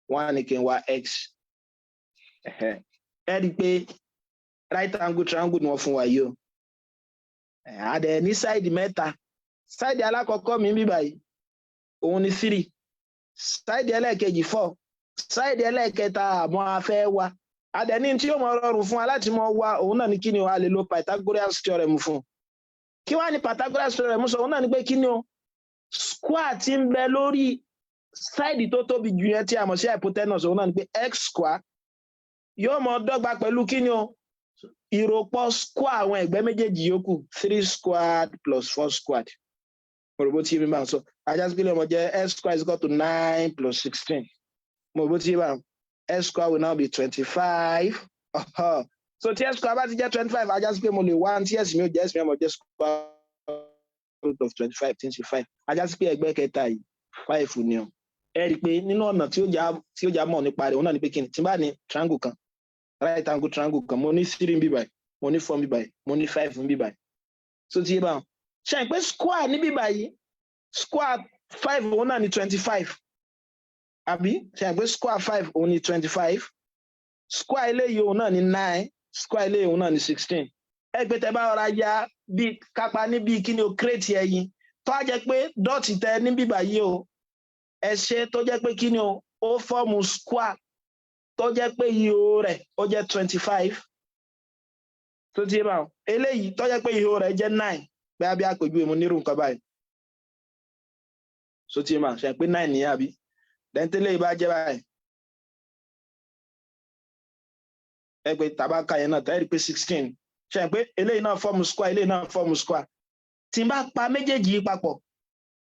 1 ní kí n wá x rí pé right angle triangle ni wọ́n fún wa yìí o àdẹ̀ ní side mẹ́ta side alákọ̀ọ́kọ́ mi bí báyìí òun ní 3 side ẹlẹ́ẹ̀kejì 4 side ẹlẹ́ẹ̀kẹta àmọ́ afẹ́ wa àdẹ̀ní tí yóò mọ rọrùn fún wa láti mọ wá òun náà ní kí ni o a lè lo Pythagoras theorem fún kí wá ní Pythagoras theorem sọ òun náà ní pé kí ni o square tí ń bẹ lórí side tó tóbi jù yẹn tí a mọ̀ sí hypotenuse òun náà ní pé x square yóò mọ dọ́gba pẹ̀lú kí ni o ìròpọ̀ square àwọn ẹ̀gbẹ́ méjèèjì yòókù 3 squared plus 4 squared mo rò bó ti rí bá ń sọ ajá sí pé lọ́mọ jẹ́ x square is equal to 9 plus 16 mo rò bó ti rí bá ń x square will now be 25 so tí x square bá ti jẹ́ 25 ajá sí pé mo lè wá tí x mi ò jẹ́ x mi ọmọ jẹ́ square root of 25 tí ń ṣe 5 ajá sí pé ẹgbẹ́ kẹta yìí 5 ni o ẹ rí i pé nínú ọ̀nà tí ó já mọ̀ nípa rẹ̀ òun náà ni pé kí ni tí n bá ní triangle kan right angle triangle kan mo ní 3 bí báyìí mo ní 4 bí báyìí mo ní 5 bí báyìí so tí yé báwọn ṣe pé square níbí báyìí square 5 òun náà ní 25 àbí ṣe pé square 5 òun ní 25 square eléyìí òun náà ní 9 square eléyìí òun náà ní 16 ẹ pé tẹ́ bá rọra ya bí kápá níbi kíni o crate ẹyin tó á jẹ́ pé dọ́ọ̀tì tẹ níbí báyìí o ẹ ṣe tó jẹ́ pé kíni o ó fọ́ọ̀mù square tó jẹ́ pé ihò rẹ̀ ó jẹ́ 25 tó ti bá eléyìí tó jẹ́ pé ihò rẹ̀ jẹ́ 9 bẹ́ẹ̀ bí àpèjúwe mo nírú nǹkan báyìí so ti máa ṣe pé 9 ní àbí dẹ́ntẹ́lẹ̀ ìbá jẹ́ báyìí ẹ pé tàbákà yẹn náà tẹ́rì pé 16 ṣe pé eléyìí náà fọ́ọ̀mù square eléyìí náà fọ́ọ̀mù square tí n bá pa méjèèjì yìí papọ̀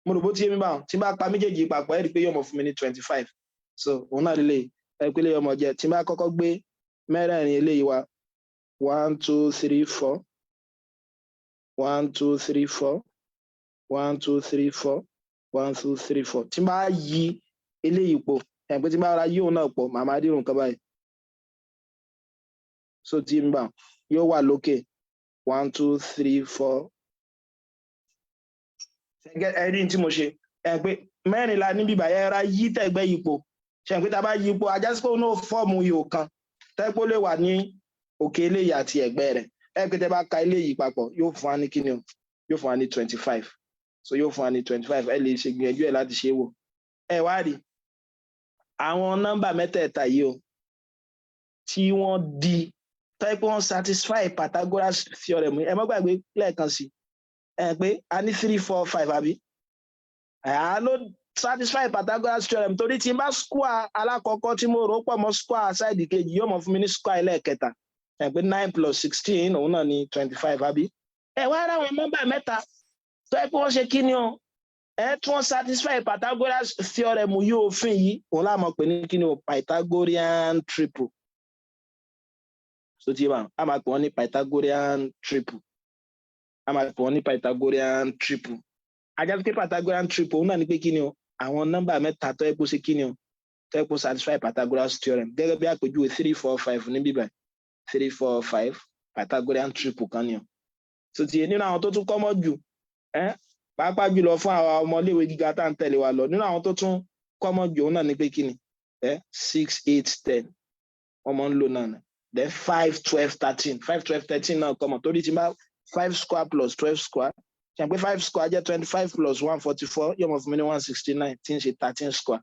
mo rò bó ti yé mi báwọn tí n bá pa méjèèjì yìí papọ̀ ẹ rí pé yóò mọ̀ fún mi ní 25 so òun náà lélẹ̀ ẹ pé eléyìí ọmọ jẹ tí n bá kọ́kọ́ gbé mẹ́rẹ̀ẹ̀rin eléyìí wa 1 2 3 4 1 2 3 4 1 2 3 4 1 2 3 4 tí n bá yí eléyìí pọ̀ ẹ pé tí n bá ra yí òun náà pọ̀ màmá dírun nǹkan báyìí so tí n bá yóò wà lókè 1 2 3 4 ẹ̀rí tí mo ṣe ẹ̀ pé mẹ́rìnlá níbi ìbàyẹ̀ ra yí tẹ̀gbẹ́ ipò ṣe pé tá a bá yí ipò ajásíkò náà fọ́ọ̀mù ihò kan tẹ́pọ̀ lè wà ní òkè eléyìí àti ẹ̀gbẹ́ rẹ̀ ẹ̀ pé tẹ́ bá ka eléyìí papọ̀ yóò fún wa ní kíni o yóò fún wa ní 25 so yóò fún wa ní 25 ẹ lè ṣe gbìyànjú ẹ̀ láti ṣe wò ẹ wá rí àwọn nọ́mbà mẹ́tẹ̀ẹ̀ta yìí o tí wọ́n di tẹ́pọ̀ wọ́n satisfy Pythagoras theorem ẹ má gbàgbé lẹ́ẹ̀kan sí pé a ní 3 4 5 àbí ló satisfy Pythagoras theorem torí tí n bá square alákọ̀ọ́kọ́ tí mo rò pọ̀ mọ́ square side kejì yóò mọ̀ fún mi ní square ẹlẹ́ẹ̀kẹta pé 9 plus 16 òun náà ní 25 àbí wá ra àwọn nọ́mbà mẹ́ta tó yẹ pé wọ́n ṣe kí ni o tí wọ́n satisfy Pythagoras theorem yóò òfin yìí òun láà mọ̀ pé ní kí ni o Pythagorean triple so tí a máa pè wọ́n ní Pythagorean triple a máa pè wọ́n ní Pythagorean triple ajá pé Pythagorean triple òun náà ní pé kí ni o àwọn nọ́mbà mẹ́ta tó yẹ kó ṣe kí ni o tó yẹ kó satisfy Pythagoras theorem gẹ́gẹ́ bí àpèjúwe 3 4 5 níbí báyìí 3 4 5 Pythagorean triple kan ni o so tí nínú àwọn tó tún kọ́mọ́ jù pàápàá jùlọ fún àwọn ọmọléèwé gíga tá à ń tẹ̀lé wa lọ nínú àwọn tó tún kọ́mọ́ jù òun náà ní pé kí ni 6 8 10 ọmọ ń lò náà then 5 12 13 5 12 13 náà kọ́mọ́ torí tí bá 5 square plus 12 square ṣe pé 5 square jẹ́ 25 plus 144 yóò mọ̀ fún mi ní 169 tí ń ṣe 13 square.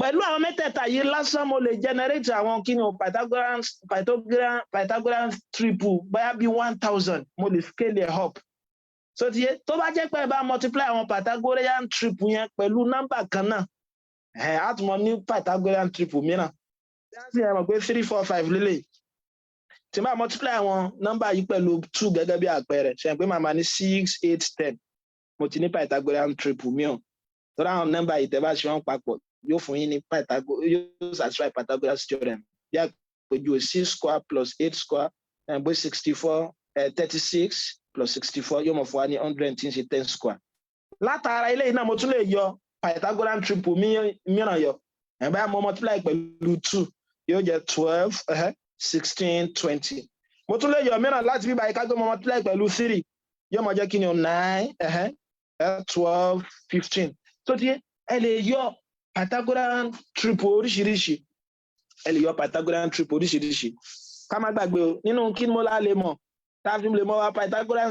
pẹ̀lú àwọn mẹ́tẹ̀ẹ̀ta yìí lásán mo lè generate àwọn kí ni o Pythagorean triple bóyá bí 1000 mo lè scale it up. so tiye tó bá jẹ́ pé ẹ bá multiply àwọn Pythagorean triple yẹn pẹ̀lú nọ́mbà kan náà á tún mọ̀ ní Pythagorean triple mìíràn. bí a mọ̀ pé 3 4 5 lélẹ̀ tí máa multiply àwọn nọ́mbà yìí pẹ̀lú 2 gẹ́gẹ́ bí àpẹẹrẹ ṣe pé màmá ní 6 8 10 mo ti ní Pythagorean triple mìíràn tó dáhùn nọ́mbà yìí tẹ́ bá ṣe wọ́n papọ̀ yóò fún yín ní yóò satisfy Pythagoras theorem bí àpèjúwe 6 square plus 8 square pé 64 36 plus 64 yóò mọ̀ fún wa ní 100 tí ń ṣe 10 square. látara eléyìí náà mo tún lè yọ Pythagorean triple mìíràn yọ bá mo multiply pẹ̀lú 2 yóò jẹ́ 12 16 20 mo tún lè yọ mìíràn láti bí báyìí ká tó mo multiply pẹ̀lú 3 yóò mọ̀ jẹ́ kí ni o 9 12 15 tó ti ẹ lè yọ Pythagorean triple oríṣiríṣi ẹ lè yọ Pythagorean triple oríṣiríṣi ká má gbàgbé o nínú kí mo lá lè mọ̀ táàfin lè mọ̀ wá Pythagorean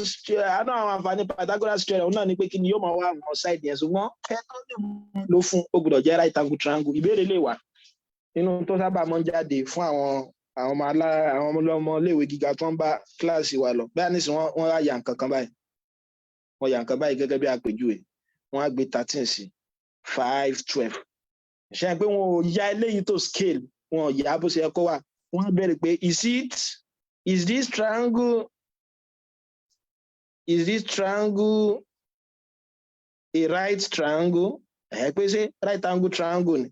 àánú àwọn àǹfààní Pythagorean theorem náà ni pé kí ni yóò mọ̀ wá àwọn side yẹn ṣùgbọ́n ẹ tó lè lò fún ó gbọ́dọ̀ jẹ́ right angle triangle ìbéèrè lè wà nínú tó sábà mọ́ jáde fún àwọn ọmọ iléèwé gíga tó ń bá kíláàsì wa lọ bẹ́ẹ̀ nísìnyí wọ́n á yà nǹkan kan báyìí wọ́n yà nǹkan báyìí gẹ́gẹ́ bí àpèjúwe wọ́n á gbé 13 sí 5 12 ṣe pé wọn ò ya eléyìí tó scale wọn ò yà bó ṣe yẹ kó wà wọ́n á bẹ̀rẹ̀ pé is this triangle a right triangle pé ṣé right angle triangle ni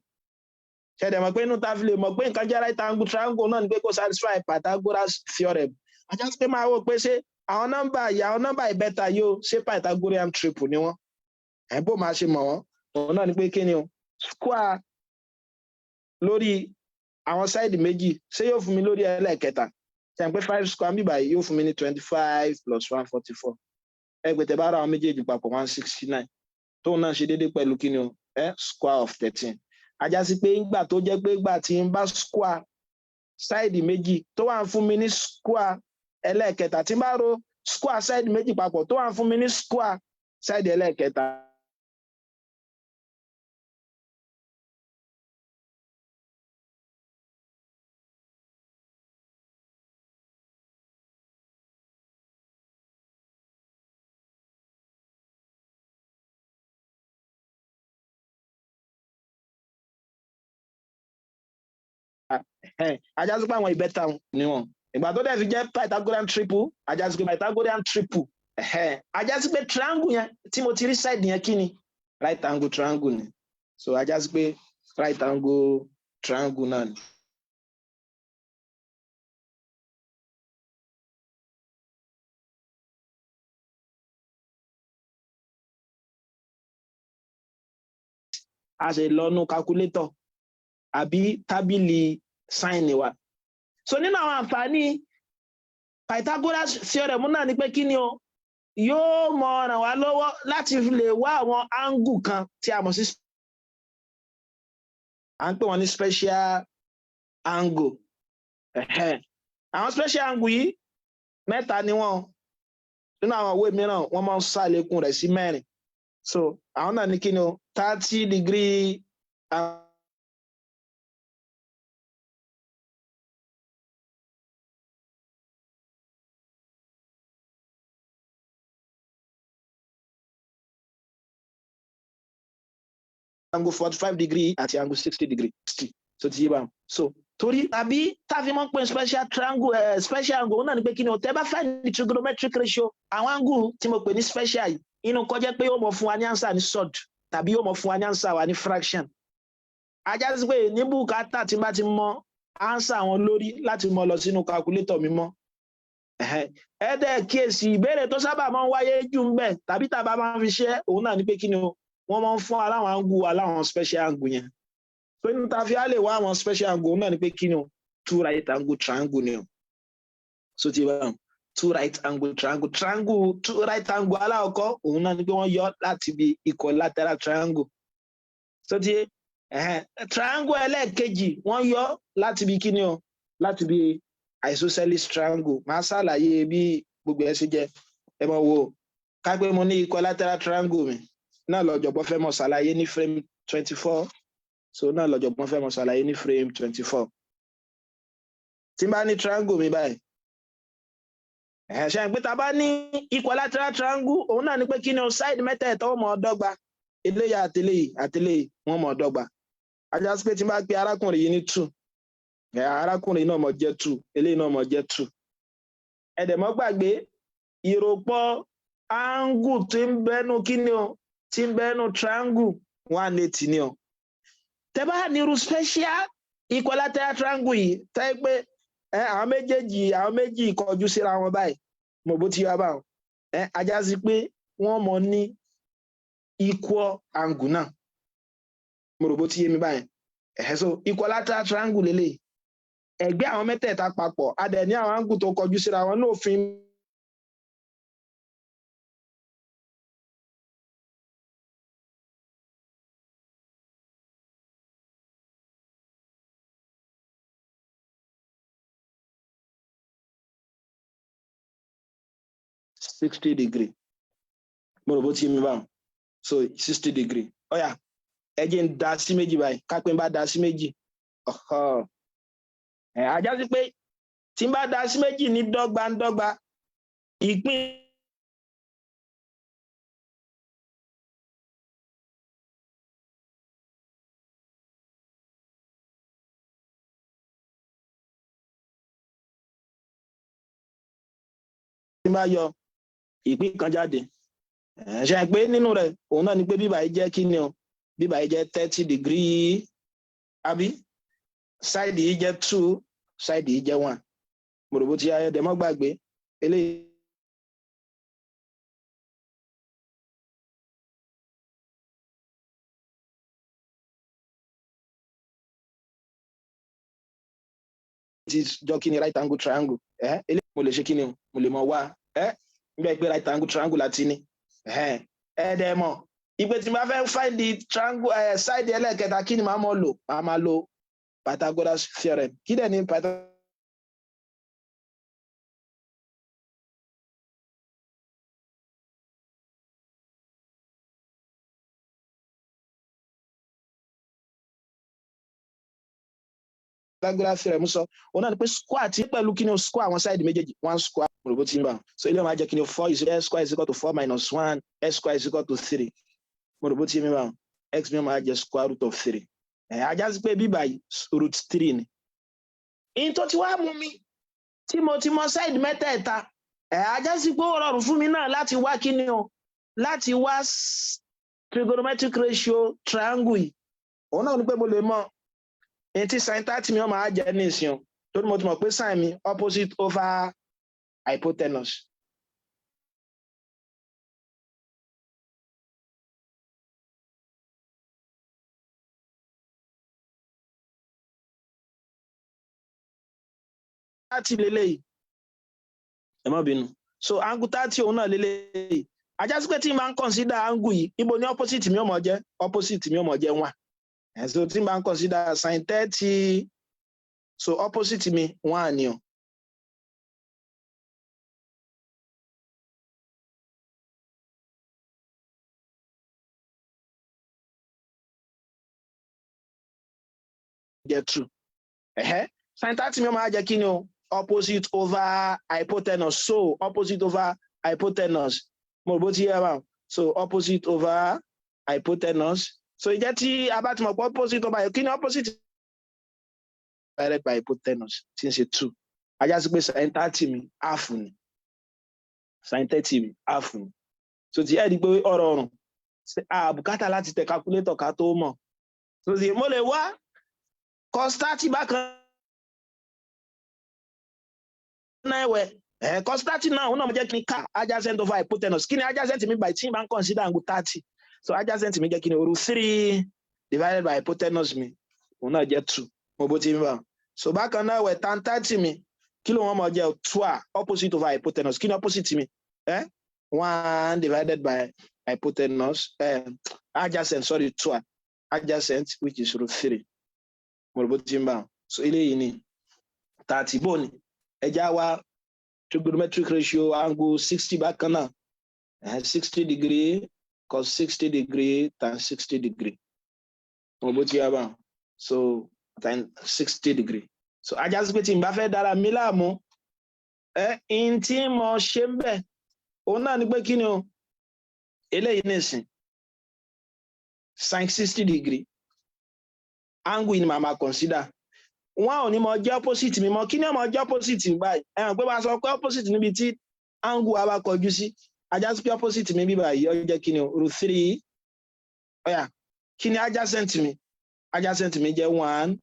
ṣẹ̀dẹ̀ mọ̀ pé inú ta fi lè mọ̀ pé nǹkan jẹ́ right angle triangle náà ni pé kó satisfy Pythagoras theorem ajá sí pé máa wò pé ṣé àwọn nọ́mbà ìbẹ́ta yóò ṣe Pythagorean triple ni wọ́n bó máa ṣe mọ̀ wọ́n òun náà ni pé kí ni o square lórí àwọn sáìdì méjì ṣé yóò fún mi lórí ẹlẹ́ẹ̀kẹta ṣe pé 5 square bí báyìí yóò fún mi ní 25 plus 144 ẹgbẹ́ tẹ́ bá ra àwọn méjèèjì papọ̀ 169 tóun náà ṣe déédéé pẹ̀lú kí ni o square of 13 ajá sí pé ìgbà tó jẹ́ pé ìgbà tí n bá square side méjì tó wà ń fún mi ní square ẹlẹ́ẹ̀kẹta tí n bá ro square side méjì papọ̀ tó wà ń fún mi ní square side ẹlẹ́ẹ̀kẹta. ajá sí pé àwọn ìbẹ́ta ni wọn ìgbà tó dẹ̀ fi jẹ́ Pythagorean triple ajá sí pé Pythagorean triple ajá sí pé triangle yẹn tí mo ti rí side yẹn kí ni right angle triangle ni so ajá sí pé right angle triangle náà ni. a ṣe lọ́nu calculator àbí tábìlì sáìnì wa so nínú àwọn àǹfààní Pythagoras theorem náà ni pé kí ni o yóò mọ ràn wá lọ́wọ́ láti lè wá àwọn angle kan tí a mọ̀ sí à ń pè wọ́n ní special angle àwọn special angle yìí mẹ́ta ni wọ́n nínú àwọn ìwé mìíràn wọ́n máa ń ṣàlékún rẹ̀ sí mẹ́rin so àwọn náà ní kí ni o 30 degree angle 45 degree àti angle 60 degree so ti yé bá so torí tàbí táfi mọ́ pé special triangle special angle náà ni pé kí ni o tẹ́ bá fẹ́ ní trigonometric ratio àwọn angle tí mo pè ní special yìí inú kó jẹ́ pé yóò mọ̀ fún wa ní answer ní sod tàbí yóò mọ̀ fún wa ní answer wa ní fraction ajá sí pé ní bùkátà tí bá ti mọ answer wọn lórí láti mọ lọ sínú calculator mi mọ́ ẹ̀ẹ́dẹ̀ kíyèsí ìbéèrè tó sábà máa ń wáyé jù ń bẹ̀ tàbí tàbá máa ń fi ṣe òun náà ni pé kí ni o wọ́n máa ń fún aláwọn angle aláwọn special angle yẹn so inú ta fi á lè wá àwọn special angle náà ni pé kí ni o 2 right angle triangle ni o so ti bá 2 right angle triangle 2 right angle aláwọ̀kọ́ òun náà ni pé wọ́n yọ láti bí equilateral triangle so ti triangle ẹlẹ́ẹ̀kejì wọ́n yọ láti bí kí ni o láti bí isosceles triangle máa ṣàlàyé bí gbogbo ẹ̀ ṣe jẹ́ ẹ mọ̀ wo ká pé mo ní equilateral triangle mi náà lọ́jọ̀gbọ́n fẹ́ mọ̀ ṣàlàyé ní frame 24 so náà lọ́jọ̀gbọ́n fẹ́ mọ̀ ṣàlàyé ní frame 24 tí n bá ní triangle mi báyìí ṣe pé tá bá ní equilateral triangle òun náà ni pé kí ni o side mẹ́tẹ̀ẹ̀ta ó mọ̀ dọ́gba eléyà àtẹlẹ́yì wọ́n mọ̀ dọ́gba ajá sí pé tí n bá pe arákùnrin yìí ní 2 arákùnrin náà mọ̀ jẹ́ 2 eléyìí náà mọ̀ jẹ́ 2 ẹ̀dẹ̀ mọ́ gbàgbé ìròpọ̀ angle tí ń bẹ́nu kí ni o tí ń bẹ́nu triangle 180 ni o tẹ́ bá ní irú special equilateral triangle yìí tẹ́ pé àwọn méjì kọjú síra wọn báyìí mo bó ti yá bá wọn ajá sí pé wọ́n mọ̀ ní equal angle náà mo rò bó ti yé mi báyìí so equilateral triangle lélẹ̀ ẹ̀gbẹ́ àwọn mẹ́tẹ̀ẹ̀ta papọ̀ a dẹ̀ ní àwọn angle tó kọjú síra wọn ní òfin $60 degree mo rò bó ti yé mi báwọn so 60 degree ọ̀yà ẹ̀jẹ̀ ń da sí méjì báyìí kápẹ́ ń bá da sí méjì ajá sí pé tí ń bá da sí méjì ní dọ́gba ìpín tí ń bá yọ ìpín kan jáde ṣe pé nínú rẹ̀ òun náà ni pé bíbá yìí jẹ́ kí ni o bíbá yìí jẹ́ 30 degree àbí sáìdì yìí jẹ́ 2 sáìdì yìí jẹ́ 1 mo rò bó ti ayé dẹ̀ mọ́ gbàgbé eléyìí is jọ kí ni right angle triangle eléyìí mo lè ṣe kí ni mo lè mọ wá nígbà pé right angle triangle láti ní dẹ̀ mọ̀ ìpè tí mo bá fẹ́ find the triangle side ẹlẹ́ẹ̀kẹta kí ni màá mọ̀ lò màá máa lo Pythagoras theorem kí dẹ̀ ni Pythagoras theorem sọ òun náà ni pé square tí pẹ̀lú kí ni o square àwọn side méjèèjì one square òrùbó tí ń bá so ilé máa jẹ́ kí ni o 4 s square is equal to 4 minus 1 s square is equal to 3 òrùbó tí ń bá x mi máa jẹ́ square root of 3 ajá sí pé bíbá yìí root 3 ni in tó ti wá mú mi tí mo ti mọ side mẹ́tẹ̀ẹ̀ta ajá sí pé ó rọrùn fún mi náà láti wá kí ni o láti wá trigonometric ratio triangle yìí òun náà ni pé mo lè mọ in tí sin 30 mi ó máa jẹ́ ní ìsìn tó ní mo ti mọ̀ pé sin mi opposite over hypotenuse láti lélẹ́yìí ẹ má bínú so angle 30 òun náà lélẹ́yìí ajá sí pé tí n bá ń consider angle yìí ibo ni opposite mi ó mọ̀ jẹ́ opposite mi ó mọ̀ jẹ́ 1 so tí n bá ń consider sin 30 so opposite mi 1 ni o get true sin 30 mi ó máa jẹ́ kí ni o opposite over hypotenuse so opposite over hypotenuse mo bó ti yẹ wá so opposite over hypotenuse so ìjẹ́ tí a bá ti mọ̀ pé opposite over kí ni opposite divided by hypotenuse tí ń ṣe 2 ajá sí pé sin 30 mi half ni sin 30 mi half ni so ti ẹ̀ di pé ọ̀rọ̀ ọ̀rùn àbùkátà láti tẹ calculator ká tó mọ̀ so ti mo lè wá cos 30 bákan náà ẹ̀wẹ̀ cos 30 náà òun náà mo jẹ́ kí ni ká adjacent over hypotenuse kí ni adjacent mi by tí n bá ń consider angle 30 so adjacent mi jẹ́ kí ni root 3 divided by hypotenuse mi òun náà jẹ́ 2 mo bó ti ń bá so bákan náà ẹ̀wẹ̀ tan 30 mi kí ló wọ́n mọ̀ jẹ́ 2 opposite over hypotenuse kí ni opposite mi 1 divided by hypotenuse adjacent 2 adjacent which is root 3 mo bó ti ń bá so eléyìí ni 30 bó ni ẹjá wa trigonometric ratio angle 60 bákan náà 60 degree cos 60 degree tan 60 degree mo bó ti yá bá so tan 60 degree so ajá sí pé tí n bá fẹ́ dára mi láàmú in tí mo ṣe ń bẹ̀ òun náà ni pé kí ni o eléyìí nìsín sin 60 degree angle yìí ni màá máa consider wọn ò ní mọ jẹ́ opposite mi mọ́ kí ni ọmọ jẹ́ opposite mi báyìí ẹ̀hàn pé wàá sọ pé opposite níbi tí angle wa bá kọjú sí ajá sí pé opposite mi bí báyìí ó jẹ́ kí ni root 3 ọ̀yà kí ni adjacent mi jẹ́ 1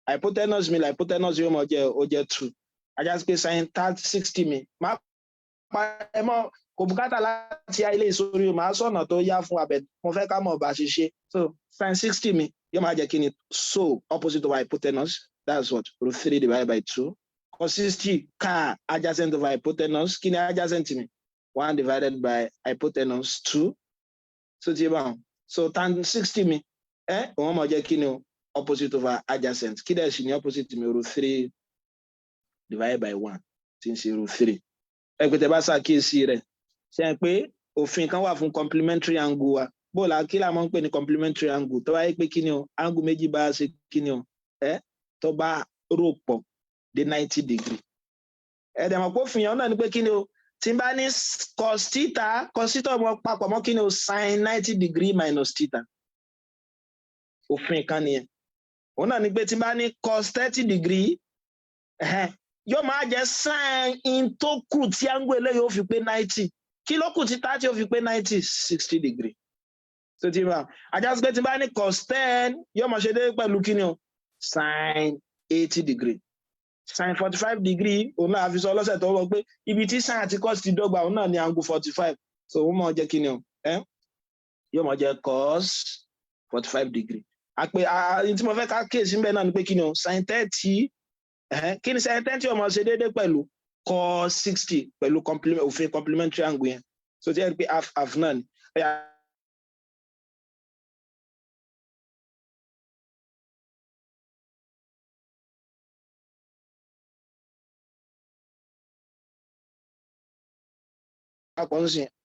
hypotenuse mi hypotenuse yóò mọ jẹ́ ó jẹ́ 2 ajá sí pé sin 60 mi máa pa ẹ mọ́ kò bùkátà láti ya ilé ìsórí màá sọ̀nà tó yá fún abẹ mo fẹ́ ká mọ̀ bá ṣe ṣe so sin 60 mi yóò máa jẹ́ kí ni so opposite over hypotenuse. That's what root 3 divided by 2. Cos 60 car adjacent over hypotenuse. Kí ni adjacent mi? 1 divided by hypotenuse 2. So ti ba so tan 60 mi wọ́n mọ̀ jẹ́ kí ni opposite over adjacent. Kí dẹ̀ sì ni opposite mi root 3 divided by 1. Tí ń ṣe root 3. Ẹ pé tẹ́ bá ṣàkíyèsí rẹ̀. Ṣé pé òfin kan wà fún complementary angle wa. Bó la kí la mọ̀ ń pè ní complementary angle. Tó wáyé pé kí ni angle méjì bá ṣe kí ni tó bá rò pọ̀ dé 90 degree ẹ̀dẹ̀ mọ̀ pé òfin yẹn náà ni pé kí ni tí n bá ní cos theta mọ́ papọ̀ mọ́ kí ni sin 90 degree minus theta òfin kan nìyẹn òun náà ni pé tí n bá ní cos 30 degree yóò máa jẹ́ sin in tó kù tí angle eléyìí ó fi pé 90 kí ló kù tí 30 ó fi pé 90 60 degree so tí n bá ajá sí pé tí n bá ní cos 10 yóò máa ṣe dé pẹ̀lú kí ni sin 80 degree sin 45 degree òun náà fi sọ lọ́sẹ̀ tó wọ́n pé ibi tí sin àti cos ti dọ́gba òun náà ni angle 45 so wọ́n mọ̀ jẹ́ kí ni yóò mọ̀ jẹ́ cos 45 degree àpè tí mo fẹ́ ká kéèsì ń bẹ̀ náà ni pé kí ni sin 30 kí ni sin 30 ó máa ṣe déédéé pẹ̀lú cos 60 pẹ̀lú òfin complementary angle yẹn so tí ẹ rí pé half náà ni.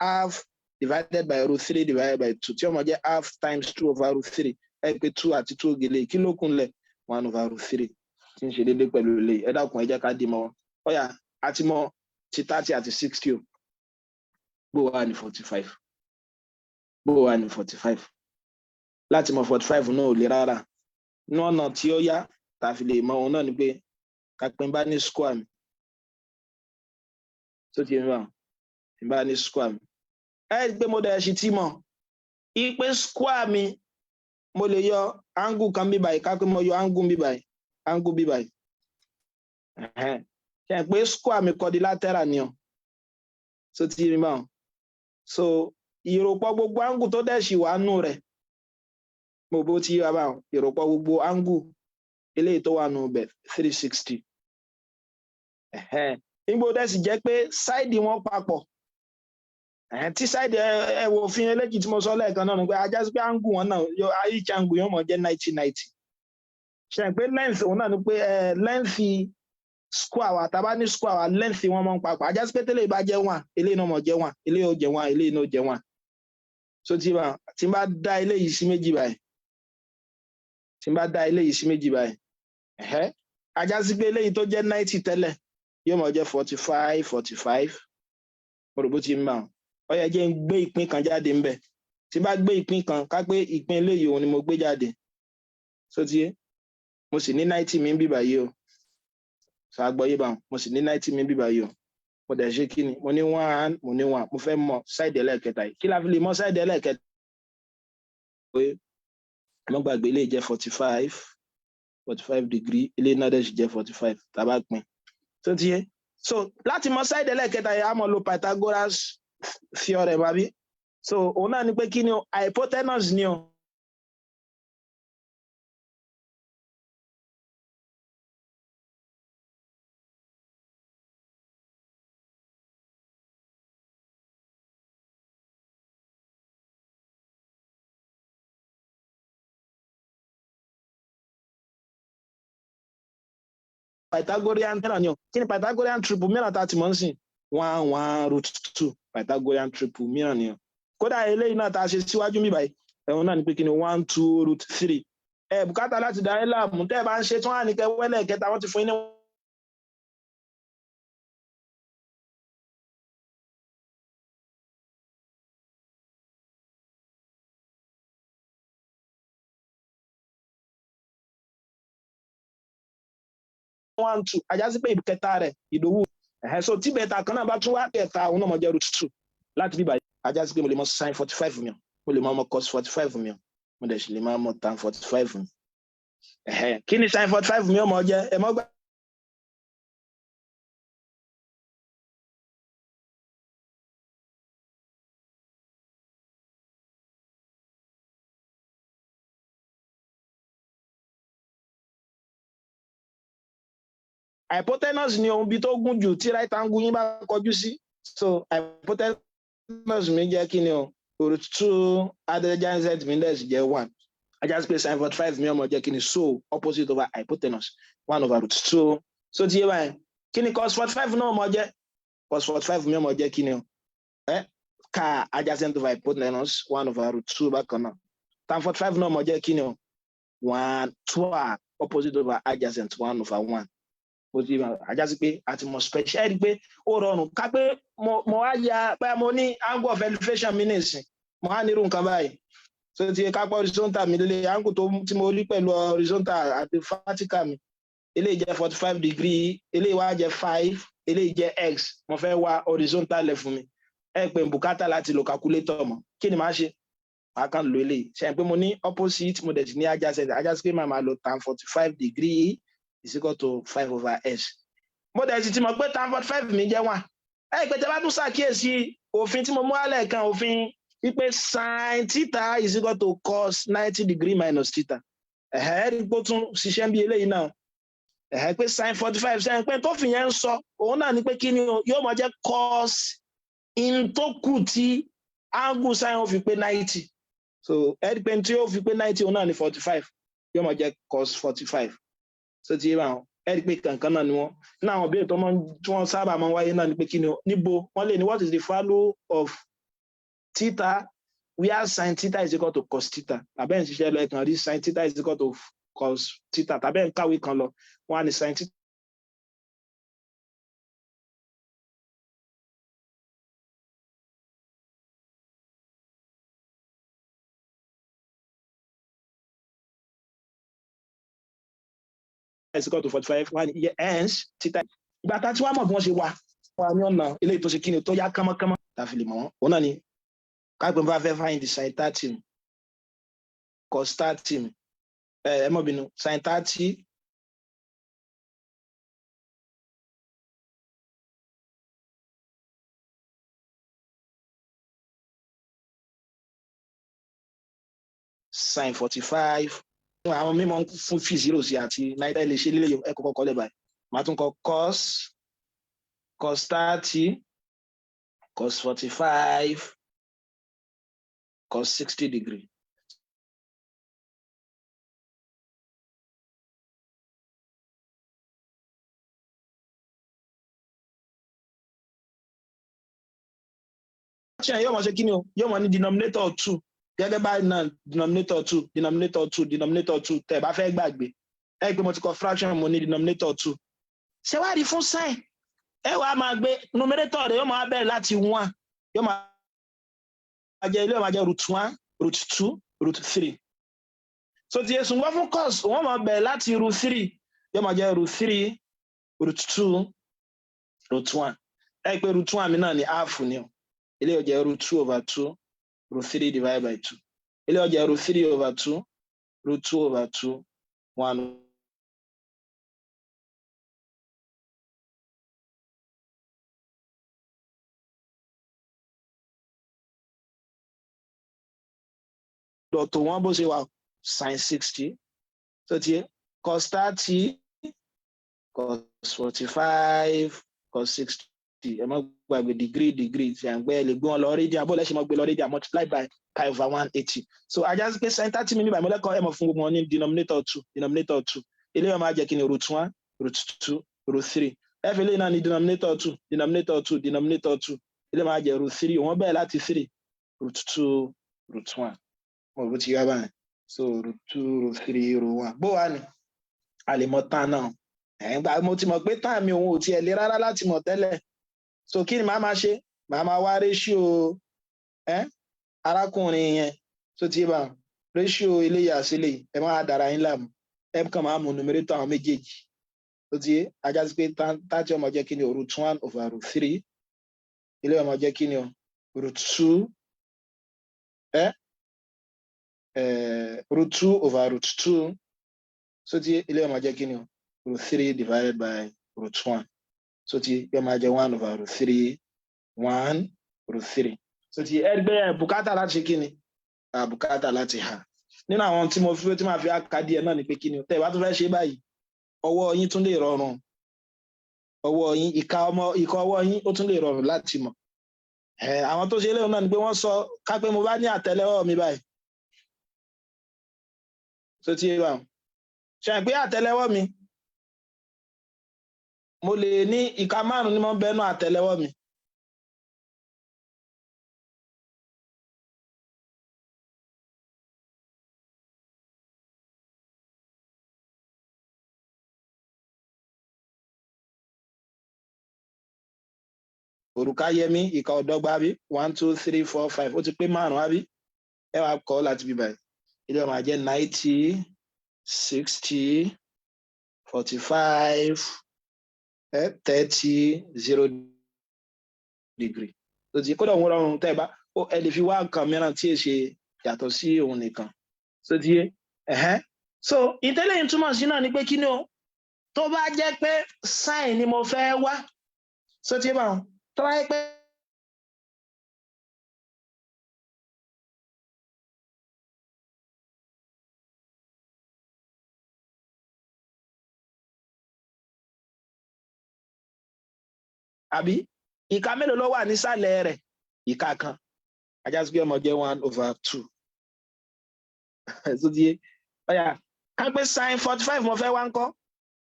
Half divided by root 3 divided by 2 tí ó máa jẹ́ half times 2 over root 3 ẹ pé 2 àti 2 gèlè kí ló kúnlẹ̀ 1 over root 3 tí ń ṣe déédéé pẹ̀lú ilé ẹ dákun ẹ jẹ́ ká dì mọ́ ọ̀yà àti mọ́ ti 30 àti 60 o bó wà ní 45 bó wà ní 45 láti mọ 45 náà ò lè rárá ní ọ̀nà tí ó yá tàfi lè mọ òun náà ni pé kápẹ́ bá ní square mi tó ti ń wà bá ní square mi ẹ gbé mo dẹ̀ ṣe tí mọ̀ ipe square mi mo lè yọ angle kan bí báyìí ká pé mo yọ angle bí báyìí angle bí báyìí ṣe pé square mi quadrilateral ni o so ti rí mọ́ so ìròpọ̀ gbogbo angle tó dẹ̀ ṣì wà nù rẹ̀ mo bó ti yọ bá ìròpọ̀ gbogbo angle eléyìí tó wà nù bẹ̀ 360 nígbò dẹ̀ sì jẹ́ pé side wọn papọ̀ tí side ẹ wo òfin eléjì tí mo sọ lẹ́ẹ̀kan náà ni pé ajá sí pé angle wọn náà yọ each angle yóò mọ̀ jẹ́ 90 ṣe pé length òun náà ni pé length square wa tàbá ní square wa length wọn mọ̀ papọ̀ ajá sí pé tẹ́lẹ̀ bá jẹ́ 1 eléyìí náà mọ̀ jẹ́ 1 eléyìí ó jẹ́ 1 eléyìí náà ó jẹ́ 1 so tí n bá dá eléyìí sí méjì báyìí tí n bá dá eléyìí sí méjì báyìí ajá sí pé eléyìí tó jẹ́ 90 tẹ́lẹ̀ yóò mọ̀ jẹ́ 45 mo rò bó ti ń bá ó yẹ jẹ́ ń gbé ìpín kan jáde ńbẹ̀ tí bá gbé ìpín kan ká pé ìpín eléyìí òun ni mo gbé jáde so tí mo sì ní 90 mi ń bí báyìí o so àgbọ́yé bá mo sì ní 90 mi ń bí báyìí o mo dẹ̀ ṣe kí ni mo ní 1 mo ní 1 mo fẹ́ mọ side ẹlẹ́ẹ̀kẹta yìí kí la fi lè mọ side ẹlẹ́ẹ̀kẹta pé mo gbàgbé eléyìí jẹ́ 45 degree eléyìí náà dẹ̀ sì jẹ́ 45 tá bá pín so tí so láti mọ side ẹlẹ́ẹ̀kẹta yìí a mọ̀ lo Pythagoras theorem àbí so òun náà ni pé kí ni o hypotenuse ni o Pythagorean tẹ́lá ni o kí ni Pythagorean triple mìíràn tá a ti mọ̀ ń sìn 1 root 2 Pythagorean triple mìíràn ni o kódà eléyìí náà tá a ṣe síwájú mi báyìí ẹ̀hún náà ni pé kí ni 1 2 root 3 bùkátà láti dá ẹ láàmú tẹ́ ẹ bá ń ṣe tí wọ́n á ní kẹ́ wẹ́lẹ̀ kẹta wọ́n ti fún yín ní. One two ajá sí pé ìkẹta rẹ̀ ìdòwú so tí bẹ́ẹ̀ta kan náà bá tún wá kẹta òun náà mọ̀ jẹ́ root 2 láti bí báyìí ajá sí pé mo lè mọ sin 45 mi mo lè mọ cos 45 mi mo dẹ̀ sì lè máa mọ tan 45 mi kí ni sin 45 mi ọmọ jẹ́ ẹ mọ́ gbà. Hypotenuse ni ohun bí tó gùn jù tí right angle yín bá kọjú sí so hypotenuse mi jẹ́ kí ni o root 2 adjacent mi dẹ̀ sì jẹ́ 1 ajá sí pé sin 45 mi ọmọ jẹ́ kí ni so opposite over hypotenuse 1 over root 2 so ti yé báyìí kí ni cos 45 náà ọmọ jẹ́ cos 45 mi ọmọ jẹ́ kí ni o ka adjacent over hypotenuse 1 over root 2 bákan náà tan 45 náà ọmọ jẹ́ kí ni o 1 2 opposite over adjacent 1 over 1 mo ti ajá sí pé àti mo special rí pé ó rọrùn ká pé mo wá ya pé mo ní angle of elevation mi nìsín mo wá nírú nǹkan báyìí so ti ká pọ̀ horizontal mi lélẹ̀ angle tí mo rí pẹ̀lú horizontal àti vertical mi eléyìí jẹ́ 45 degree eléyìí wá jẹ́ 5 eléyìí jẹ́ x mo fẹ́ wá horizontal level mi pé bùkátà láti lo calculator mọ̀ kí ni màá ṣe màá kàn lo eléyìí ṣe pé mo ní opposite mo dẹ̀ sì ní adjacent ajá sí pé màá lo tan 45 degree is equal to 5 over s. Mo dẹ̀ sì ti mọ̀ pé tan 45 mi jẹ́ 1. Pé tẹ́ bá tún ṣàkíyèsí òfin tí mo mú wálẹ̀ kan òfin wípé sin theta is equal to cos 90 degree minus theta. Rí pé ó tún ṣiṣẹ́ bí eléyìí náà. pé sin 45 sẹ́yìn pé tó fi yẹn ń sọ òun náà ni pé kí ni yóò máa jẹ́ cos in tó kù tí angle sin ó fi pé 90 so ẹ̀rí pé tí ó fi pé 90 òun náà ni 45 yóò máa jẹ́ cos 45 so ti yé bá wọn ẹ̀rí pé kankan náà ni wọ́n ní àwọn ìbéèrè tí wọ́n sábà máa ń wáyé náà ni pé kí ni níbo wọ́n lè ní what is the value of theta where sin theta is equal to cos theta tàbí ẹ̀ ń ṣiṣẹ́ lọ ẹ̀kan rí sin theta is equal to cos theta tàbí ẹ̀ ń kàwé kan lọ wọ́n á ní sin theta is equal to 45 wọ́n á ní hence theta ìgbà tá tí wọ́n mọ̀ bí wọ́n ṣe wà wọ́n á ní ọ̀nà eléyìí tó ṣe kí ni tó yá kánmọ́kánmọ́ tàfi lè mọ̀ wọ́n òun náà ni káàpẹ́ bá fẹ́ find the sin 30 cos 30 ẹ mọ̀ bínú sin 30 sin 45 àwọn mímọ́ fún fi 0 sí àti 90 lè ṣe lílé ẹ kọ́kọ́ kọ́lẹ̀ báyìí màá tún kọ cos 30 cos 45 cos 60 degree yóò mọ̀ ṣe kí ni o yóò mọ̀ ní denominator 2 gẹ́gẹ́ báyìí náà denominator 2 tẹ́ bá fẹ́ gbàgbé ẹ pé mo ti kọ fraction mo ní denominator 2 ṣé wá rí fún sin ẹ wàá máa gbé numerator rẹ̀ yóò máa bẹ̀rẹ̀ láti 1 yóò máa jẹ́ ilé yóò máa jẹ́ √1 √2 √3 so ti yẹ ṣùgbọ́n fún cos wọ́n máa bẹ̀rẹ̀ láti √3 yóò máa jẹ́ √3 √2 √1 ẹ pé √1 mi náà ní half ni o ilé yóò jẹ́ √2/2 √3 divided by 2 ilé yóò jẹ́ √3/2 √2/2 1 dọ̀tò wọn bó ṣe wà sin 60 tó ti yẹ cos 30 cos 45 cos 60 ẹ má gbàgbé degree ṣe à ń gbé ẹ lè gbé wọn lọ rédíà abọ́lẹ̀ ṣe mọ́ gbé lọ rédíà multiply by pi/180 so ajá sí pé sin 30 mi ní báyìí mọ́lẹ́kọ̀ọ́ ẹ mọ̀ fún gbogbo wọn ní denominator 2 ilé wọn máa jẹ́ kí ni √1 √2 √3 ẹ fi lè náà ní denominator 2 ilé máa jẹ́ √3 wọ́n bẹ̀rẹ̀ láti 3 √2 √1 mo bó ti yá báyìí so √2 √3 √1 bó wà ní a lè mọ̀ tán náà ẹ̀yìngbà mo ti mọ̀ pé tán mi òun ò tiẹ̀ lè rárá láti mọ̀ tẹ́lẹ̀ so kí ni màá máa ṣe màá máa wá ratio arákùnrin yẹn tó ti bá ratio eléyà sílẹ̀ ẹ máa dára yín láàmú ẹ kàn máa mú numerator àwọn méjèèjì tó ti ajá sí pé 30 ọmọ jẹ́ kí ni √1/√3 ilé ọmọ jẹ́ kí ni √2 √2/√2 so ti ilé ọmọ jẹ́ kí ni √3 divided by √1 so ti yóò máa jẹ́ 1/√3 1/√3 so ti ẹgbẹ́ bùkátà láti ṣe kí ni bùkátà láti hà nínú àwọn tí mo fi tí máa fi ká díẹ̀ náà ni pé kí ni tẹ́ ẹ bá tún fẹ́ ṣe báyìí ọwọ́ yín tún lè rọrùn ọwọ́ yín ìka ọwọ́ yín ó tún lè rọrùn láti mọ̀ àwọn tó ṣe léwu náà ni pé wọ́n sọ ká pé mo bá ní àtẹ́lẹwọ́ mi báyìí so ti wà ṣe pé àtẹ́lẹwọ́ mi mo lè ní ìka 5 ni mo ń bẹnu àtẹ́lẹwọ́ mi òrùka yẹmí ìka ọ̀dọ́gba bí 1 2 3 4 5 ó ti pé 5 àbí ẹ wá kọ láti bí báyìí ilé ọmọ àjẹ́ 90 60 45 30 0 degree tó ti kódà òun rọrùn tẹ́ bá ẹ lè fi wá nǹkan mìíràn tí è ṣe yàtọ̀ sí òun nìkan tó ti yé so ìtẹ́lẹ̀ yìí túmọ̀ sí náà ni pé kí ni o tó bá jẹ́ pé sin ni mo fẹ́ wá so ti yé báwọn tó bá jẹ́ pé àbí ìka mélòó ló wà nísàlẹ̀ rẹ̀ ìka kan ajá sí pé ọmọ jẹ́ 1/2 so díẹ̀ ọ̀yà ká pé sin 45 mo fẹ́ wá ń kọ́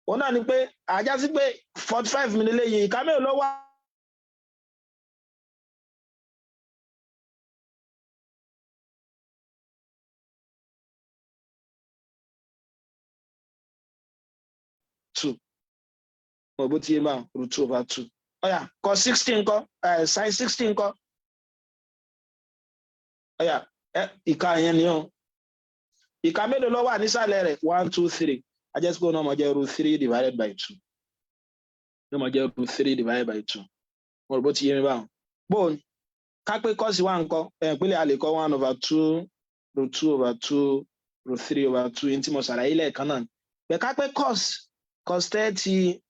òun náà ni pé ajá sí pé 45 mi nílé yìí ìka mélòó ló wà two mo bó ti yé máa √2/2 ọ̀yà cos 16 kọ́ sin 16 kọ́ ọ̀yà ìka yẹn ni ó ìka mélòó ló wà nísàlẹ̀ rẹ̀ 1 2 3 ajá sí pé òun náà mo jẹ́ √3 divided by 2 ló mo jẹ́ √3 divided by 2 mo bó ti yé mi báwọn bóun ká pé cos 1 ńkọ́ pélé a lè kọ́ 1/2 √2/2 √3/2 ní tí mo ṣàlàyé lẹ́ẹ̀kan náà bẹ́ẹ̀ ká pé cos 30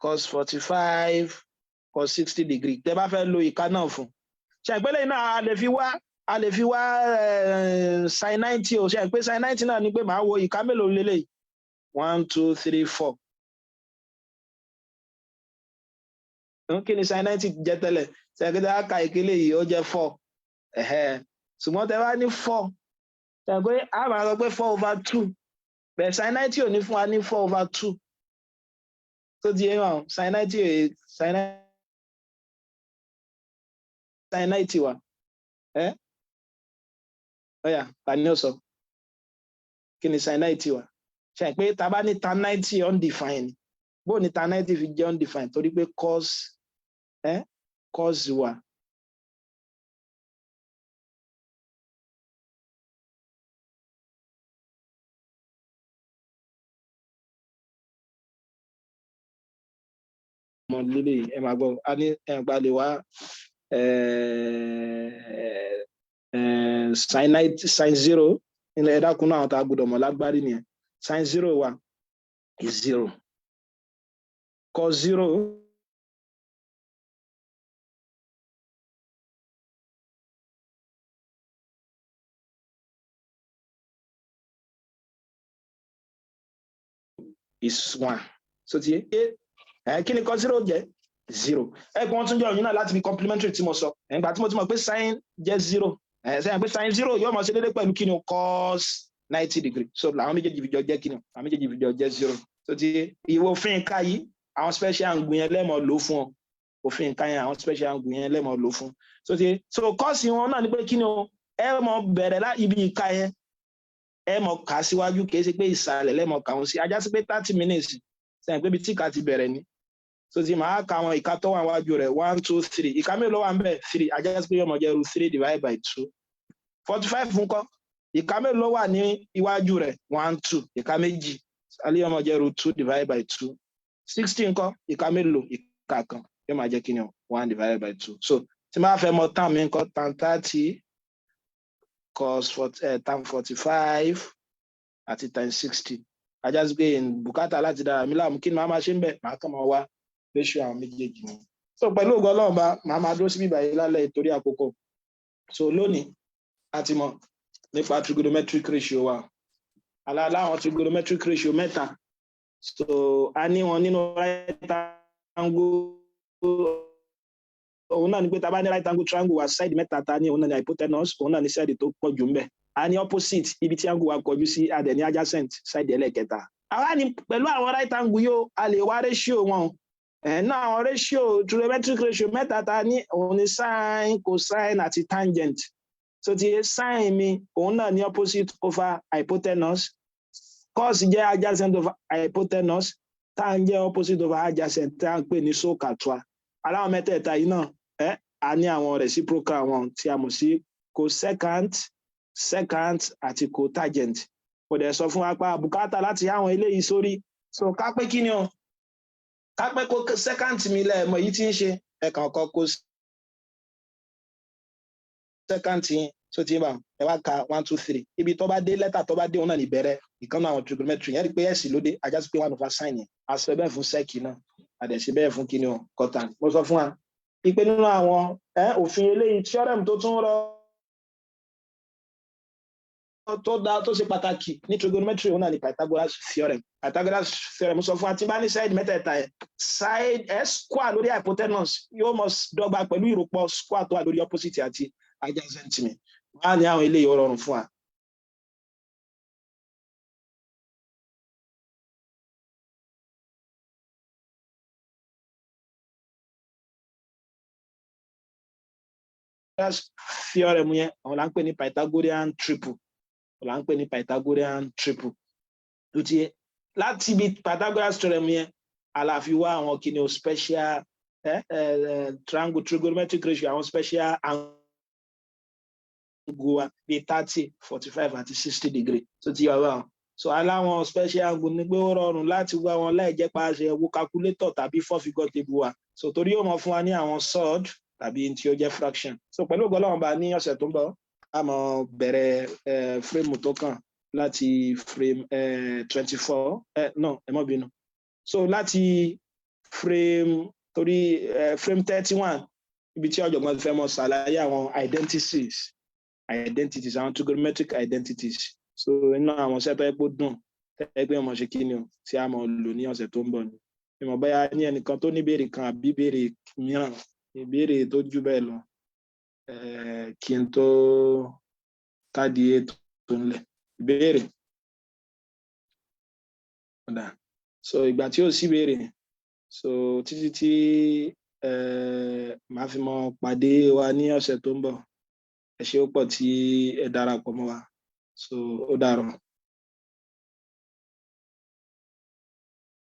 cos 45 cos 60 degree tẹ́ bá fẹ́ lo ìka náà fún ṣe ìpele náà a lè fi wá sin 90 o ṣe pé sin 90 náà ni pé màá wo ìka mélòó lélẹ̀ 1 2 3 4 kí ni sin 90 jẹ́ tẹ́lẹ̀ ṣe pé tá a ka ìkélé yìí ó jẹ́ 4 ṣùgbọ́n tẹ́ bá ní 4 ṣe pé a máa sọ pé 4/2 bẹ́ẹ̀ sin 90 ò ní fún wa ní 4/2 tó di ẹ̀wọ̀n sin 90 wa ọ̀yà ta ni ó sọ kí ni sin 90 wa ṣe pé tá bá ní tan 90 undefined bó ni tan 90 fi jẹ́ undefined torí pé cos wa mọ̀ lílé ẹ máa gbọ́ a ní ẹ̀gbà lè wá sin 0 ilẹ̀ ẹ̀dákun náà tá a gbọ́dọ̀ mọ̀ lágbárí nìyẹn sin 0 wa is 0 cos 0 is 1 so ti kí ni cos 0 jẹ́ 0 ẹ̀gbọ́n tún jẹ́ òyìn náà láti fi complementary tí mo sọ ẹ̀gbà tí mo ti mọ̀ pé sin jẹ́ 0 sẹ́yìn pé sin 0 yóò mọ̀ sí dédé pẹ̀lú kí ni cos 90 degree so làwọn méjèèjì fi jọ jẹ́ kí ni àwọn méjèèjì fi jọ jẹ́ 0 so ti ìwọ òfin ìka yìí àwọn special angle yẹn lẹ́mọ̀ lò fún ọ òfin ìka yẹn àwọn special angle yẹn lẹ́mọ̀ lò fún so ti so cos wọn náà ni pé kí ni ẹ mọ̀ bẹ̀rẹ̀ lá ibi ìka yẹn ẹ mọ̀ kà síwájú kì í ṣe pé ìsàlẹ̀ lẹ́mọ̀ kà wọn sí ajá sí pé 30 minutes sẹ́yìn pé ibi tí ìka ti bẹ̀rẹ̀ ni so ti máa ka àwọn ìka tó wà wájú rẹ̀ 1 2 3 ìka mélòó wà ń bẹ̀ 3 ajá sí pé yọmọ jẹ́ √3 divided by 2 45 fún kọ́ ìka mélòó wà ní iwájú rẹ̀ 1 2 ìka méjì alẹ́ yọmọ jẹ́ √2 divided by 2 16 kọ́ ìka mélòó ìka kan yọmọ jẹ́ kí ni 1 divided by 2 so tí máa fẹ́ mọ tan mi kọ́ tan 30 cos tan 45 àti tan 60 ajá sí pé bùkátà láti dára mi láàmú kí ni máa ṣe ń bẹ̀ máa kàn máa wá ratio àwọn méjèèjì ni so pẹ̀lú ògo Ọlọ́run bá máa dúró sí bíbá yìí lálẹ́ ìtorí àkókò so lónìí a ti mọ̀ nípa trigonometric ratio wa aláwọn trigonometric ratio mẹ́ta so a ní wọn nínú right angle òun náà ni pé tá bá ní right angle triangle wa side mẹ́ta ta ní òun náà ni hypotenuse òun náà ni side tó pọ̀ jù ń bẹ̀ a ní opposite ibi tí angle wa kọjú sí a dẹ̀ ní adjacent side ẹlẹ́kẹta àwa ni pẹ̀lú àwọn right angle yóò a lè wá ratio wọn náà àwọn ratio trigonometric ratio mẹ́ta ta ní òun ni sine cosine àti tangent so ti sine mi òun náà ní opposite over hypotenuse cos jẹ́ adjacent over hypotenuse tan jẹ́ opposite over adjacent tá à ń pè ní soccatoire aláwọn mẹ́tẹ̀ẹ̀ta yìí náà a ní àwọn reciprocal wọn tí a mọ̀ sí cosecant secant àti cotangent kò dẹ̀ sọ fún wa pa bùkátà láti àwọn eléyìí sórí so ká pé kí ni o ká pé kó secant mi lẹ́ẹ̀mọ̀ yìí tí ń ṣe ẹ̀kan ọkọ̀ cosecant yìí tó ti ń bà ẹ wá ka 1 2 3 ibi tó bá dé lẹ́tà tó bá dé òun náà ní bẹ̀rẹ̀ ìkànnì àwọn trigonometry yẹn rí pé ẹ̀sì ló dé ajá sí pé 1 over sine yẹn a sọ bẹ́ẹ̀ fún sec náà a dẹ̀ ṣe bẹ́ẹ̀ fún kí ni o cotangent mo sọ fún wa ipe nínú àwọn òfin eléyìí theorem tó tún rọ tó ṣe pàtàkì ní trigonometry òun náà ni Pythagoras theorem. Pythagoras theorem sọ fún wa tí bá ní side mẹ́tẹ̀ẹ̀ta ẹ̀ side square lórí hypotenuse yóò mọ̀ dọ́gba pẹ̀lú ìròpọ̀ square tó wà lórí opposite àti adjacent mi. Wọ́n á ní àwọn eléyìí ó rọrùn fún wa. Theorem yẹn àwọn là ń pè ní Pythagorean triple là ń pè ní Pythagorean triple ló ti yẹ láti ibi Pythagoras theorem yẹn àlàfi wá àwọn kìíní o special triangle trigonometric ratio àwọn special angle bíi 30, 45 àti 60 degree tó ti yọ wá so aláwọn special angle ní pé ó rọrùn láti wá wọn láì jẹ́ pa ṣe wo calculator tàbí 4-figure table wa so torí yóò mọ fún wa ní àwọn surd tàbí tí ó jẹ́ fraction so pẹ̀lú ògo Ọlọ́run bá ní ọ̀sẹ̀ tó ń bọ̀ a máa bẹ̀rẹ̀ frame tó kàn láti frame 24 no ẹ má bínú so láti frame torí frame 31 ibi tí ọ̀jọ̀gbọ́n fẹ́ mọ̀ ṣàlàyé àwọn identities àwọn trigonometric identities so iná àwọn ṣẹ́tọ́ ẹ̀pọ̀ dùn ẹgbẹ́ ọmọ ṣe kí ni o tí a máa lò ní ọ̀sẹ̀ tó ń bọ̀ ni ìmọ̀ bóyá ní ẹnìkan tó ní ìbéèrè kan àbí ìbéèrè mìíràn ìbéèrè tó jù bẹ́ẹ̀ lọ kí n tó káàdì ètò tó ń lẹ̀ ìbéèrè so ìgbà tí ó sì béèrè so títí tí màá fi mọ pàdé wa ní ọ̀sẹ̀ tó ń bọ̀ ẹ ṣé ó pọ̀ tí ẹ darapọ̀ mọ́ wa so ó dàárọ̀.